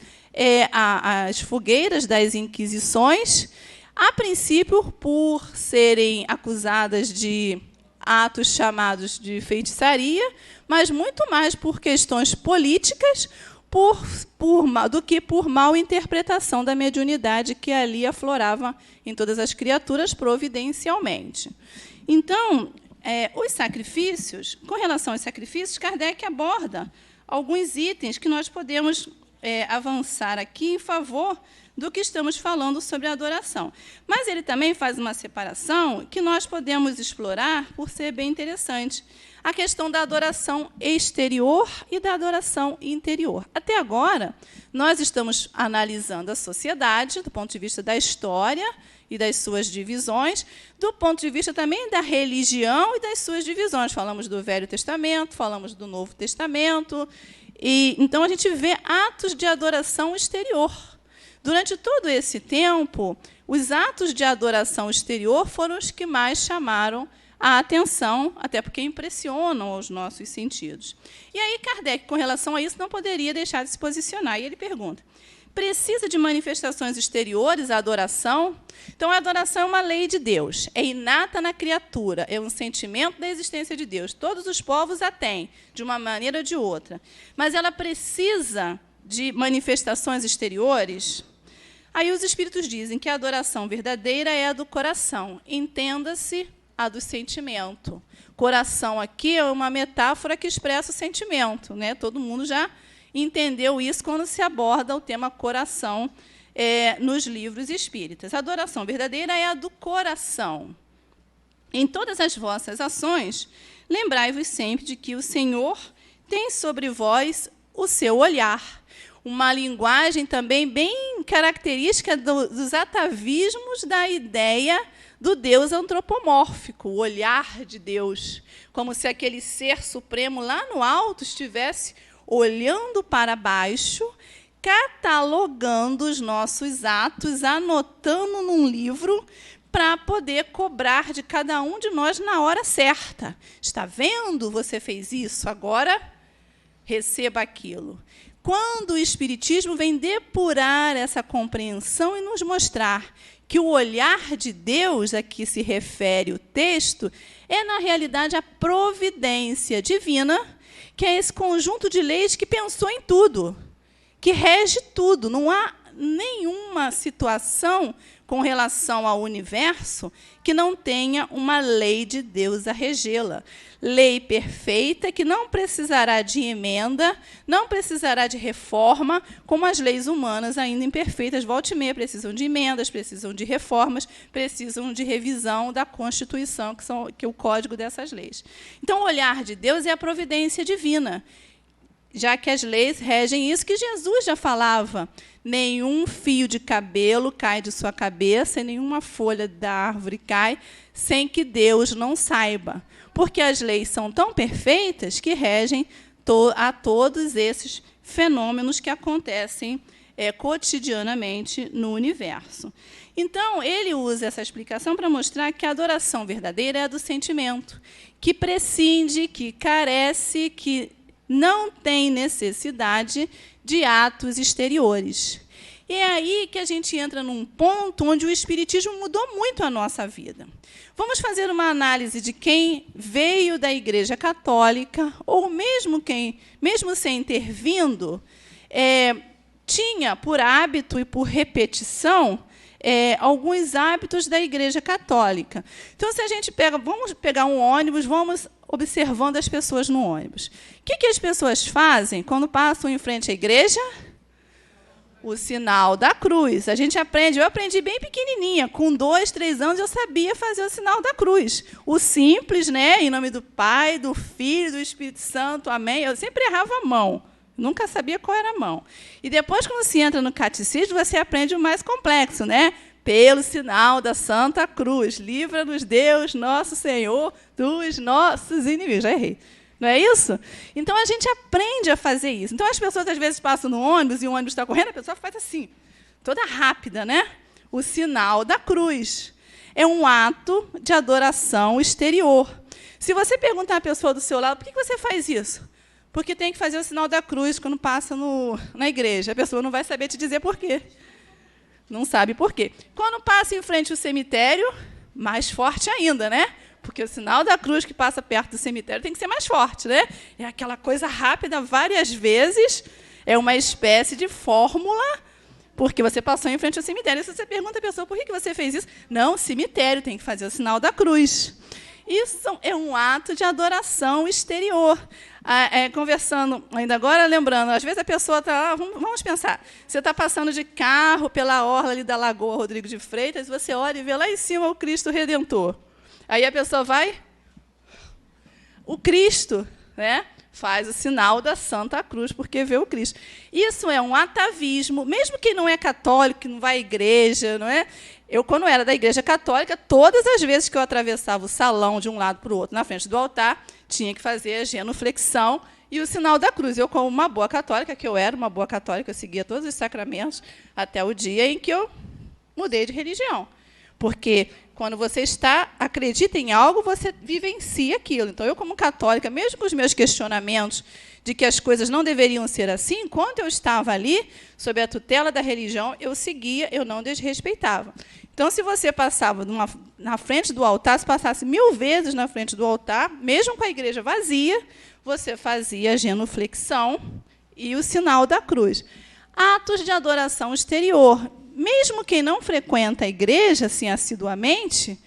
às fogueiras das Inquisições, a princípio, por serem acusadas de atos chamados de feitiçaria, mas muito mais por questões políticas do que por mal interpretação da mediunidade que ali aflorava em todas as criaturas providencialmente. Então, os sacrifícios, com relação aos sacrifícios, Kardec aborda alguns itens que nós podemos avançar aqui em favor do que estamos falando sobre a adoração. Mas ele também faz uma separação que nós podemos explorar por ser bem interessante. A questão da adoração exterior e da adoração interior. Até agora, nós estamos analisando a sociedade do ponto de vista da história e das suas divisões, do ponto de vista também da religião e das suas divisões. Falamos do Velho Testamento, falamos do Novo Testamento. Então, a gente vê atos de adoração exterior. Durante todo esse tempo, os atos de adoração exterior foram os que mais chamaram a atenção, até porque impressionam os nossos sentidos. E aí, Kardec, com relação a isso, não poderia deixar de se posicionar. E ele pergunta, precisa de manifestações exteriores a adoração? Então, a adoração é uma lei de Deus, é inata na criatura, é um sentimento da existência de Deus. Todos os povos a têm, de uma maneira ou de outra. Mas ela precisa de manifestações exteriores? Aí os espíritos dizem que a adoração verdadeira é a do coração, entenda-se a do sentimento. Coração aqui é uma metáfora que expressa o sentimento, né? Todo mundo já entendeu isso quando se aborda o tema coração nos livros espíritas. A adoração verdadeira é a do coração. Em todas as vossas ações, lembrai-vos sempre de que o Senhor tem sobre vós o seu olhar. Uma linguagem também bem característica dos atavismos da ideia do Deus antropomórfico, o olhar de Deus, como se aquele ser supremo lá no alto estivesse olhando para baixo, catalogando os nossos atos, anotando num livro para poder cobrar de cada um de nós na hora certa. Está vendo? Você fez isso, agora receba aquilo. Quando o Espiritismo vem depurar essa compreensão e nos mostrar que o olhar de Deus, a que se refere o texto, é, na realidade, a providência divina, que é esse conjunto de leis que pensou em tudo, que rege tudo. Não há nenhuma situação com relação ao universo que não tenha uma lei de Deus a regê-la. Lei perfeita que não precisará de emenda, não precisará de reforma, como as leis humanas ainda imperfeitas, volta e meia, precisam de emendas, precisam de reformas, precisam de revisão da Constituição, que é o código dessas leis. Então, o olhar de Deus é a providência divina, já que as leis regem isso que Jesus já falava. Nenhum fio de cabelo cai de sua cabeça, e nenhuma folha da árvore cai, sem que Deus não saiba. Porque as leis são tão perfeitas que regem a todos esses fenômenos que acontecem cotidianamente no universo. Então, ele usa essa explicação para mostrar que a adoração verdadeira é a do sentimento, que prescinde, que carece, que não tem necessidade de atos exteriores. E é aí que a gente entra num ponto onde o Espiritismo mudou muito a nossa vida. Vamos fazer uma análise de quem veio da Igreja Católica, ou mesmo sem ter vindo, tinha por hábito e por repetição alguns hábitos da Igreja Católica. Então, se a gente vamos pegar um ônibus, vamos observando as pessoas no ônibus. O que as pessoas fazem quando passam em frente à igreja? O sinal da cruz. A gente aprende, eu aprendi bem pequenininha, com 2, 3 anos eu sabia fazer o sinal da cruz. O simples, né? Em nome do Pai, do Filho, do Espírito Santo, amém. Eu sempre errava a mão, nunca sabia qual era a mão. E depois, quando se entra no catecismo, você aprende o mais complexo, né? Pelo sinal da Santa Cruz, livra-nos Deus, nosso Senhor, dos nossos inimigos. Já errei. Não é isso? Então, a gente aprende a fazer isso. Então, as pessoas, às vezes, passam no ônibus e o ônibus está correndo, a pessoa faz assim, toda rápida, né? O sinal da cruz. É um ato de adoração exterior. Se você perguntar à pessoa do seu lado, por que você faz isso? Porque tem que fazer o sinal da cruz quando passa na igreja. A pessoa não vai saber te dizer por quê. Não sabe por quê. Quando passa em frente ao cemitério, mais forte ainda, né? Porque o sinal da cruz que passa perto do cemitério tem que ser mais forte, né? É aquela coisa rápida várias vezes, é uma espécie de fórmula, porque você passou em frente ao cemitério. E se você pergunta à pessoa, por que você fez isso? Não, cemitério, tem que fazer o sinal da cruz. Isso é um ato de adoração exterior. Conversando, ainda agora, lembrando, às vezes a pessoa está lá, vamos pensar, você está passando de carro pela orla ali da Lagoa Rodrigo de Freitas, e você olha e vê lá em cima o Cristo Redentor. Aí a pessoa vai, o Cristo, né, faz o sinal da Santa Cruz, porque vê o Cristo. Isso é um atavismo, mesmo quem não é católico, que não vai à igreja, não é? Eu, quando era da Igreja Católica, todas as vezes que eu atravessava o salão de um lado para o outro, na frente do altar, tinha que fazer a genuflexão e o sinal da cruz. Eu, como uma boa católica, que eu era uma boa católica, eu seguia todos os sacramentos até o dia em que eu mudei de religião. Porque quando você acredita em algo, você vivencia aquilo. Então, eu, como católica, mesmo com os meus questionamentos de que as coisas não deveriam ser assim, quando eu estava ali, sob a tutela da religião, eu seguia, eu não desrespeitava. Então, se você passava na frente do altar, se passasse 1000 vezes na frente do altar, mesmo com a igreja vazia, você fazia a genuflexão e o sinal da cruz. Atos de adoração exterior. Mesmo quem não frequenta a igreja assim assiduamente,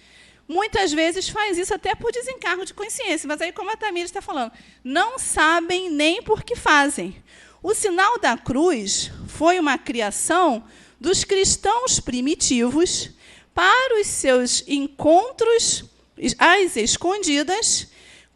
muitas vezes faz isso até por desencargo de consciência. Mas aí, como a Tamires está falando, não sabem nem por que fazem. O sinal da cruz foi uma criação dos cristãos primitivos para os seus encontros às escondidas,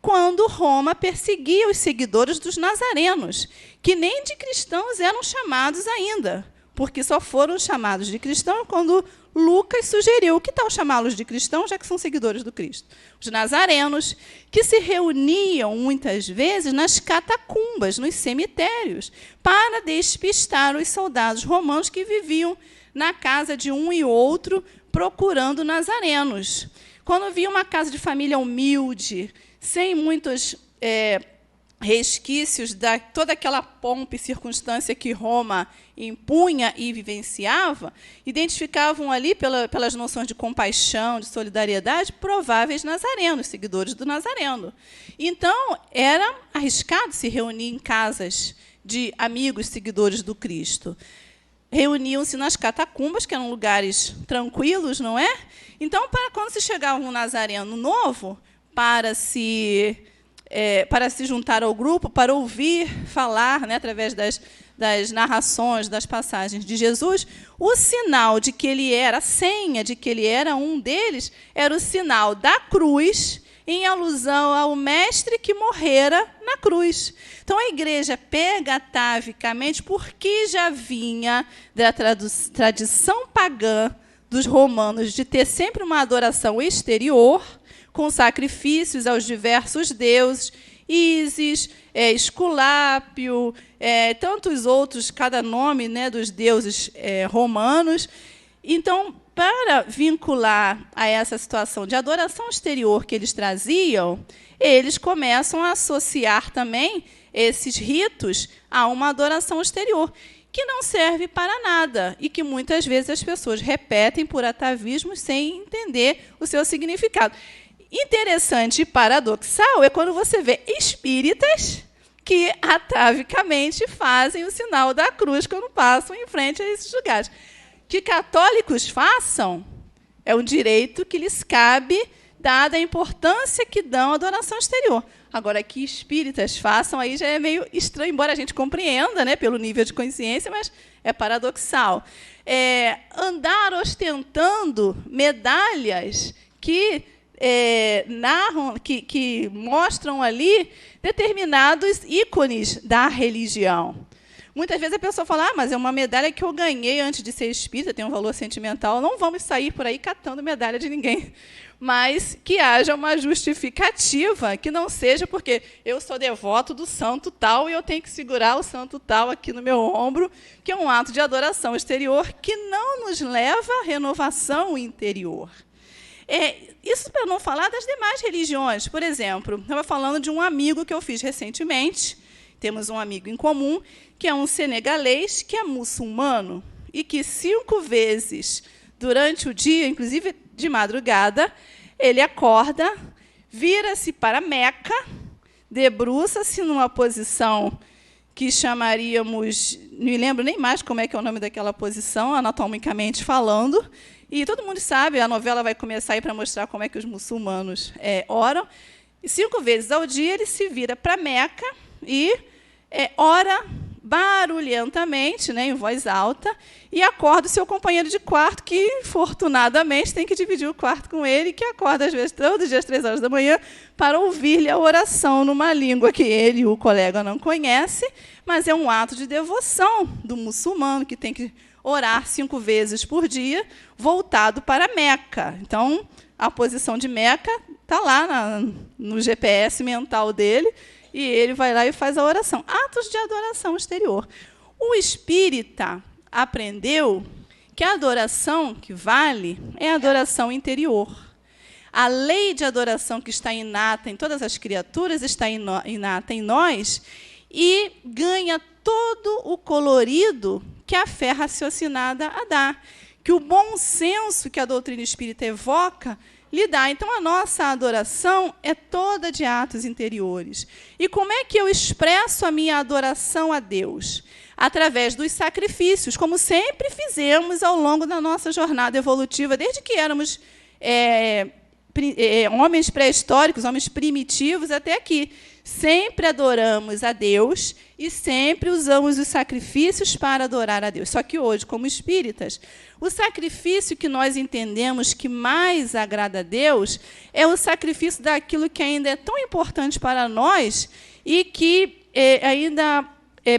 quando Roma perseguia os seguidores dos nazarenos, que nem de cristãos eram chamados ainda, porque só foram chamados de cristão quando Lucas sugeriu, que tal chamá-los de cristãos, já que são seguidores do Cristo? Os nazarenos, que se reuniam, muitas vezes, nas catacumbas, nos cemitérios, para despistar os soldados romanos que viviam na casa de um e outro, procurando nazarenos. Quando via uma casa de família humilde, sem muitos resquícios de toda aquela pompa e circunstância que Roma impunha e vivenciava, identificavam ali, pelas noções de compaixão, de solidariedade, prováveis nazarenos, seguidores do Nazareno. Então, era arriscado se reunir em casas de amigos seguidores do Cristo. Reuniam-se nas catacumbas, que eram lugares tranquilos, não é? Então, quando se chegava um nazareno novo, para se juntar ao grupo, para ouvir falar, né, através das narrações, das passagens de Jesus, o sinal de que ele era, a senha de que ele era um deles, era o sinal da cruz, em alusão ao mestre que morrera na cruz. Então, a igreja pega atavicamente, porque já vinha da tradição pagã dos romanos de ter sempre uma adoração exterior, com sacrifícios aos diversos deuses, Ísis, Esculápio, tantos outros, cada nome, né, dos deuses romanos. Então, para vincular a essa situação de adoração exterior que eles traziam, eles começam a associar também esses ritos a uma adoração exterior, que não serve para nada e que muitas vezes as pessoas repetem por atavismo sem entender o seu significado. Interessante e paradoxal é quando você vê espíritas que atavicamente fazem o sinal da cruz quando passam em frente a esses lugares. Que católicos façam é um direito que lhes cabe, dada a importância que dão à adoração exterior. Agora, que espíritas façam, aí já é meio estranho, embora a gente compreenda, né, pelo nível de consciência, mas é paradoxal. Andar ostentando medalhas que narram, que mostram ali determinados ícones da religião. Muitas vezes a pessoa fala, mas é uma medalha que eu ganhei antes de ser espírita, tem um valor sentimental, não vamos sair por aí catando medalha de ninguém. Mas que haja uma justificativa, que não seja porque eu sou devoto do santo tal e eu tenho que segurar o santo tal aqui no meu ombro, que é um ato de adoração exterior que não nos leva à renovação interior. Isso para não falar das demais religiões. Por exemplo, eu estava falando de um amigo que eu fiz recentemente, temos um amigo em comum, que é um senegalês, que é muçulmano, e que 5 vezes durante o dia, inclusive de madrugada, ele acorda, vira-se para Meca, debruça-se numa posição que chamaríamos, não me lembro nem mais como é que é o nome daquela posição, anatomicamente falando, e todo mundo sabe, a novela vai começar aí para mostrar como é que os muçulmanos oram, e 5 vezes ao dia ele se vira para Meca e ora barulhentamente, né, em voz alta, e acorda o seu companheiro de quarto, que, fortunadamente, tem que dividir o quarto com ele, que acorda, às vezes, todos os dias, 3 horas da manhã, para ouvir-lhe a oração numa língua que ele e o colega não conhecem, mas é um ato de devoção do muçulmano, que tem que orar 5 vezes por dia, voltado para Meca. Então, a posição de Meca está lá no GPS mental dele, e ele vai lá e faz a oração. Atos de adoração exterior. O espírita aprendeu que a adoração que vale é a adoração interior. A lei de adoração que está inata em todas as criaturas está inata em nós e ganha todo o colorido que a fé raciocinada a dá, que o bom senso que a doutrina espírita evoca lhe dá. Então, a nossa adoração é toda de atos interiores. E como é que eu expresso a minha adoração a Deus? Através dos sacrifícios, como sempre fizemos ao longo da nossa jornada evolutiva, desde que éramos homens pré-históricos, homens primitivos, até aqui. Sempre adoramos a Deus e sempre usamos os sacrifícios para adorar a Deus. Só que hoje, como espíritas, o sacrifício que nós entendemos que mais agrada a Deus é o sacrifício daquilo que ainda é tão importante para nós e que ainda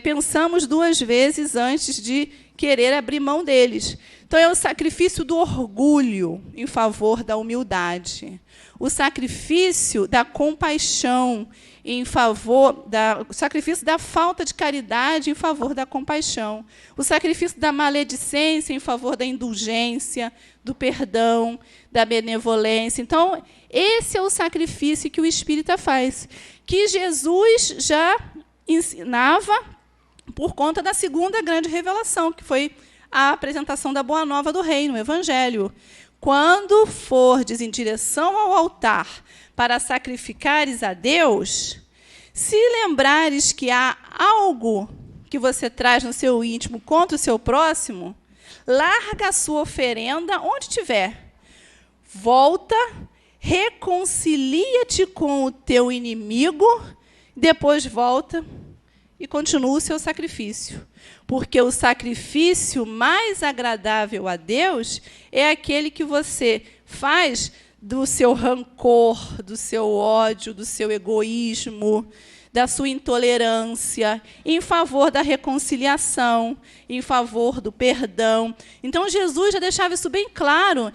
pensamos 2 vezes antes de querer abrir mão deles. Então, é o sacrifício do orgulho em favor da humildade, o sacrifício da compaixão em favor o sacrifício da falta de caridade em favor da compaixão, o sacrifício da maledicência em favor da indulgência, do perdão, da benevolência. Então, esse é o sacrifício que o espírita faz, que Jesus já ensinava por conta da segunda grande revelação, que foi a apresentação da Boa Nova do Reino, o Evangelho. Quando fordes em direção ao altar para sacrificares a Deus, se lembrares que há algo que você traz no seu íntimo contra o seu próximo, larga a sua oferenda onde estiver. Volta, reconcilia-te com o teu inimigo, depois volta e continua o seu sacrifício. Porque o sacrifício mais agradável a Deus é aquele que você faz do seu rancor, do seu ódio, do seu egoísmo, da sua intolerância, em favor da reconciliação, em favor do perdão. Então, Jesus já deixava isso bem claro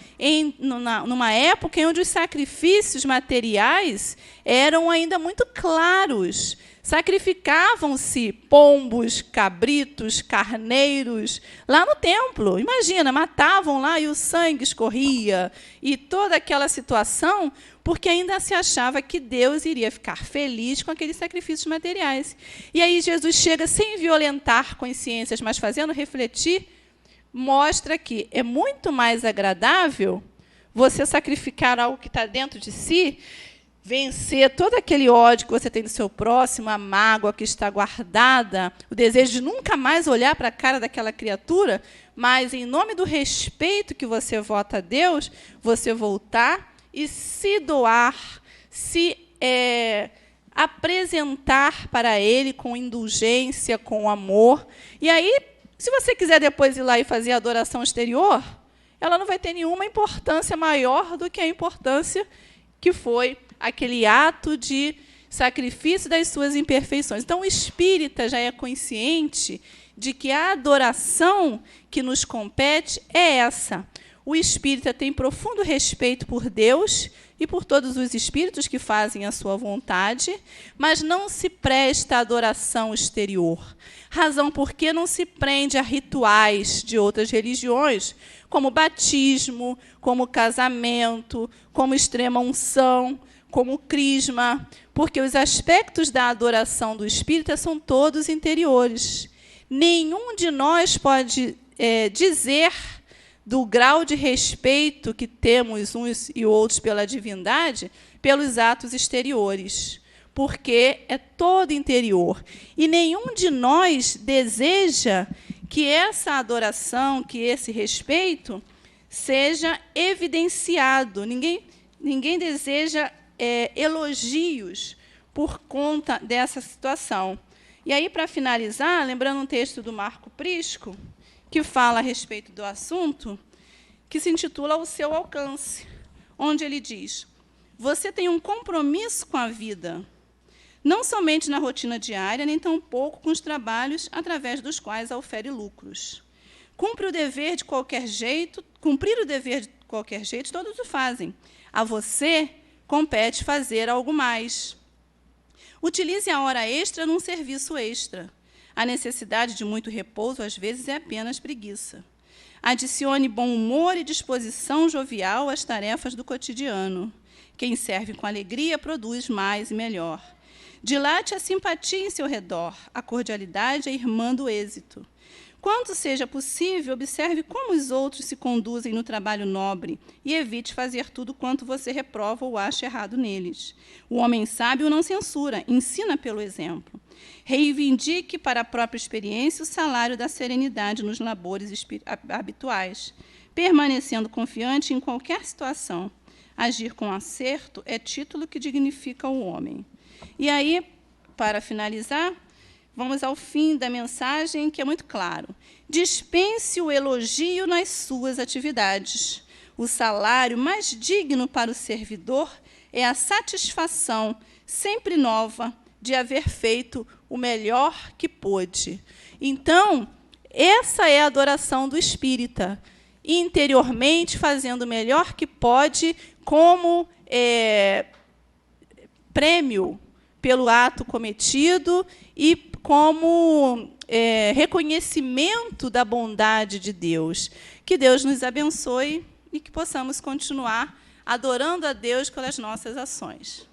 numa época em onde os sacrifícios materiais eram ainda muito claros. Sacrificavam-se pombos, cabritos, carneiros lá no templo. Imagina, matavam lá e o sangue escorria. E toda aquela situação, porque ainda se achava que Deus iria ficar feliz com aqueles sacrifícios materiais. E aí Jesus chega sem violentar consciências, mas fazendo refletir, mostra que é muito mais agradável você sacrificar algo que está dentro de si, vencer todo aquele ódio que você tem do seu próximo, a mágoa que está guardada, o desejo de nunca mais olhar para a cara daquela criatura, mas, em nome do respeito que você vota a Deus, você voltar e se doar, se apresentar para Ele com indulgência, com amor. E aí, se você quiser depois ir lá e fazer a adoração exterior, ela não vai ter nenhuma importância maior do que a importância que foi aquele ato de sacrifício das suas imperfeições. Então, o espírita já é consciente de que a adoração que nos compete é essa. O espírita tem profundo respeito por Deus e por todos os espíritos que fazem a sua vontade, mas não se presta à adoração exterior. Razão porque não se prende a rituais de outras religiões, como batismo, como casamento, como extrema-unção, como crisma, porque os aspectos da adoração do espírita são todos interiores. Nenhum de nós pode dizer do grau de respeito que temos uns e outros pela divindade pelos atos exteriores, porque é todo interior. E nenhum de nós deseja que essa adoração, que esse respeito, seja evidenciado. Ninguém deseja elogios por conta dessa situação. E aí, para finalizar, lembrando um texto do Marco Prisco, que fala a respeito do assunto, que se intitula O Seu Alcance, onde ele diz: você tem um compromisso com a vida, não somente na rotina diária, nem tampouco com os trabalhos através dos quais a ofere lucros. Cumprir o dever de qualquer jeito, todos o fazem. A você compete fazer algo mais. Utilize a hora extra num serviço extra. A necessidade de muito repouso, às vezes, é apenas preguiça. Adicione bom humor e disposição jovial às tarefas do cotidiano. Quem serve com alegria produz mais e melhor. Dilate a simpatia em seu redor. A cordialidade é irmã do êxito. Quanto seja possível, observe como os outros se conduzem no trabalho nobre e evite fazer tudo quanto você reprova ou acha errado neles. O homem sábio não censura, ensina pelo exemplo. Reivindique para a própria experiência o salário da serenidade nos labores habituais, permanecendo confiante em qualquer situação. Agir com acerto é título que dignifica o homem. E aí, para finalizar, vamos ao fim da mensagem, que é muito claro. Dispense o elogio nas suas atividades. O salário mais digno para o servidor é a satisfação, sempre nova, de haver feito o melhor que pôde. Então, essa é a adoração do espírita, interiormente fazendo o melhor que pode, como prêmio pelo ato cometido e como reconhecimento da bondade de Deus. Que Deus nos abençoe e que possamos continuar adorando a Deus pelas nossas ações.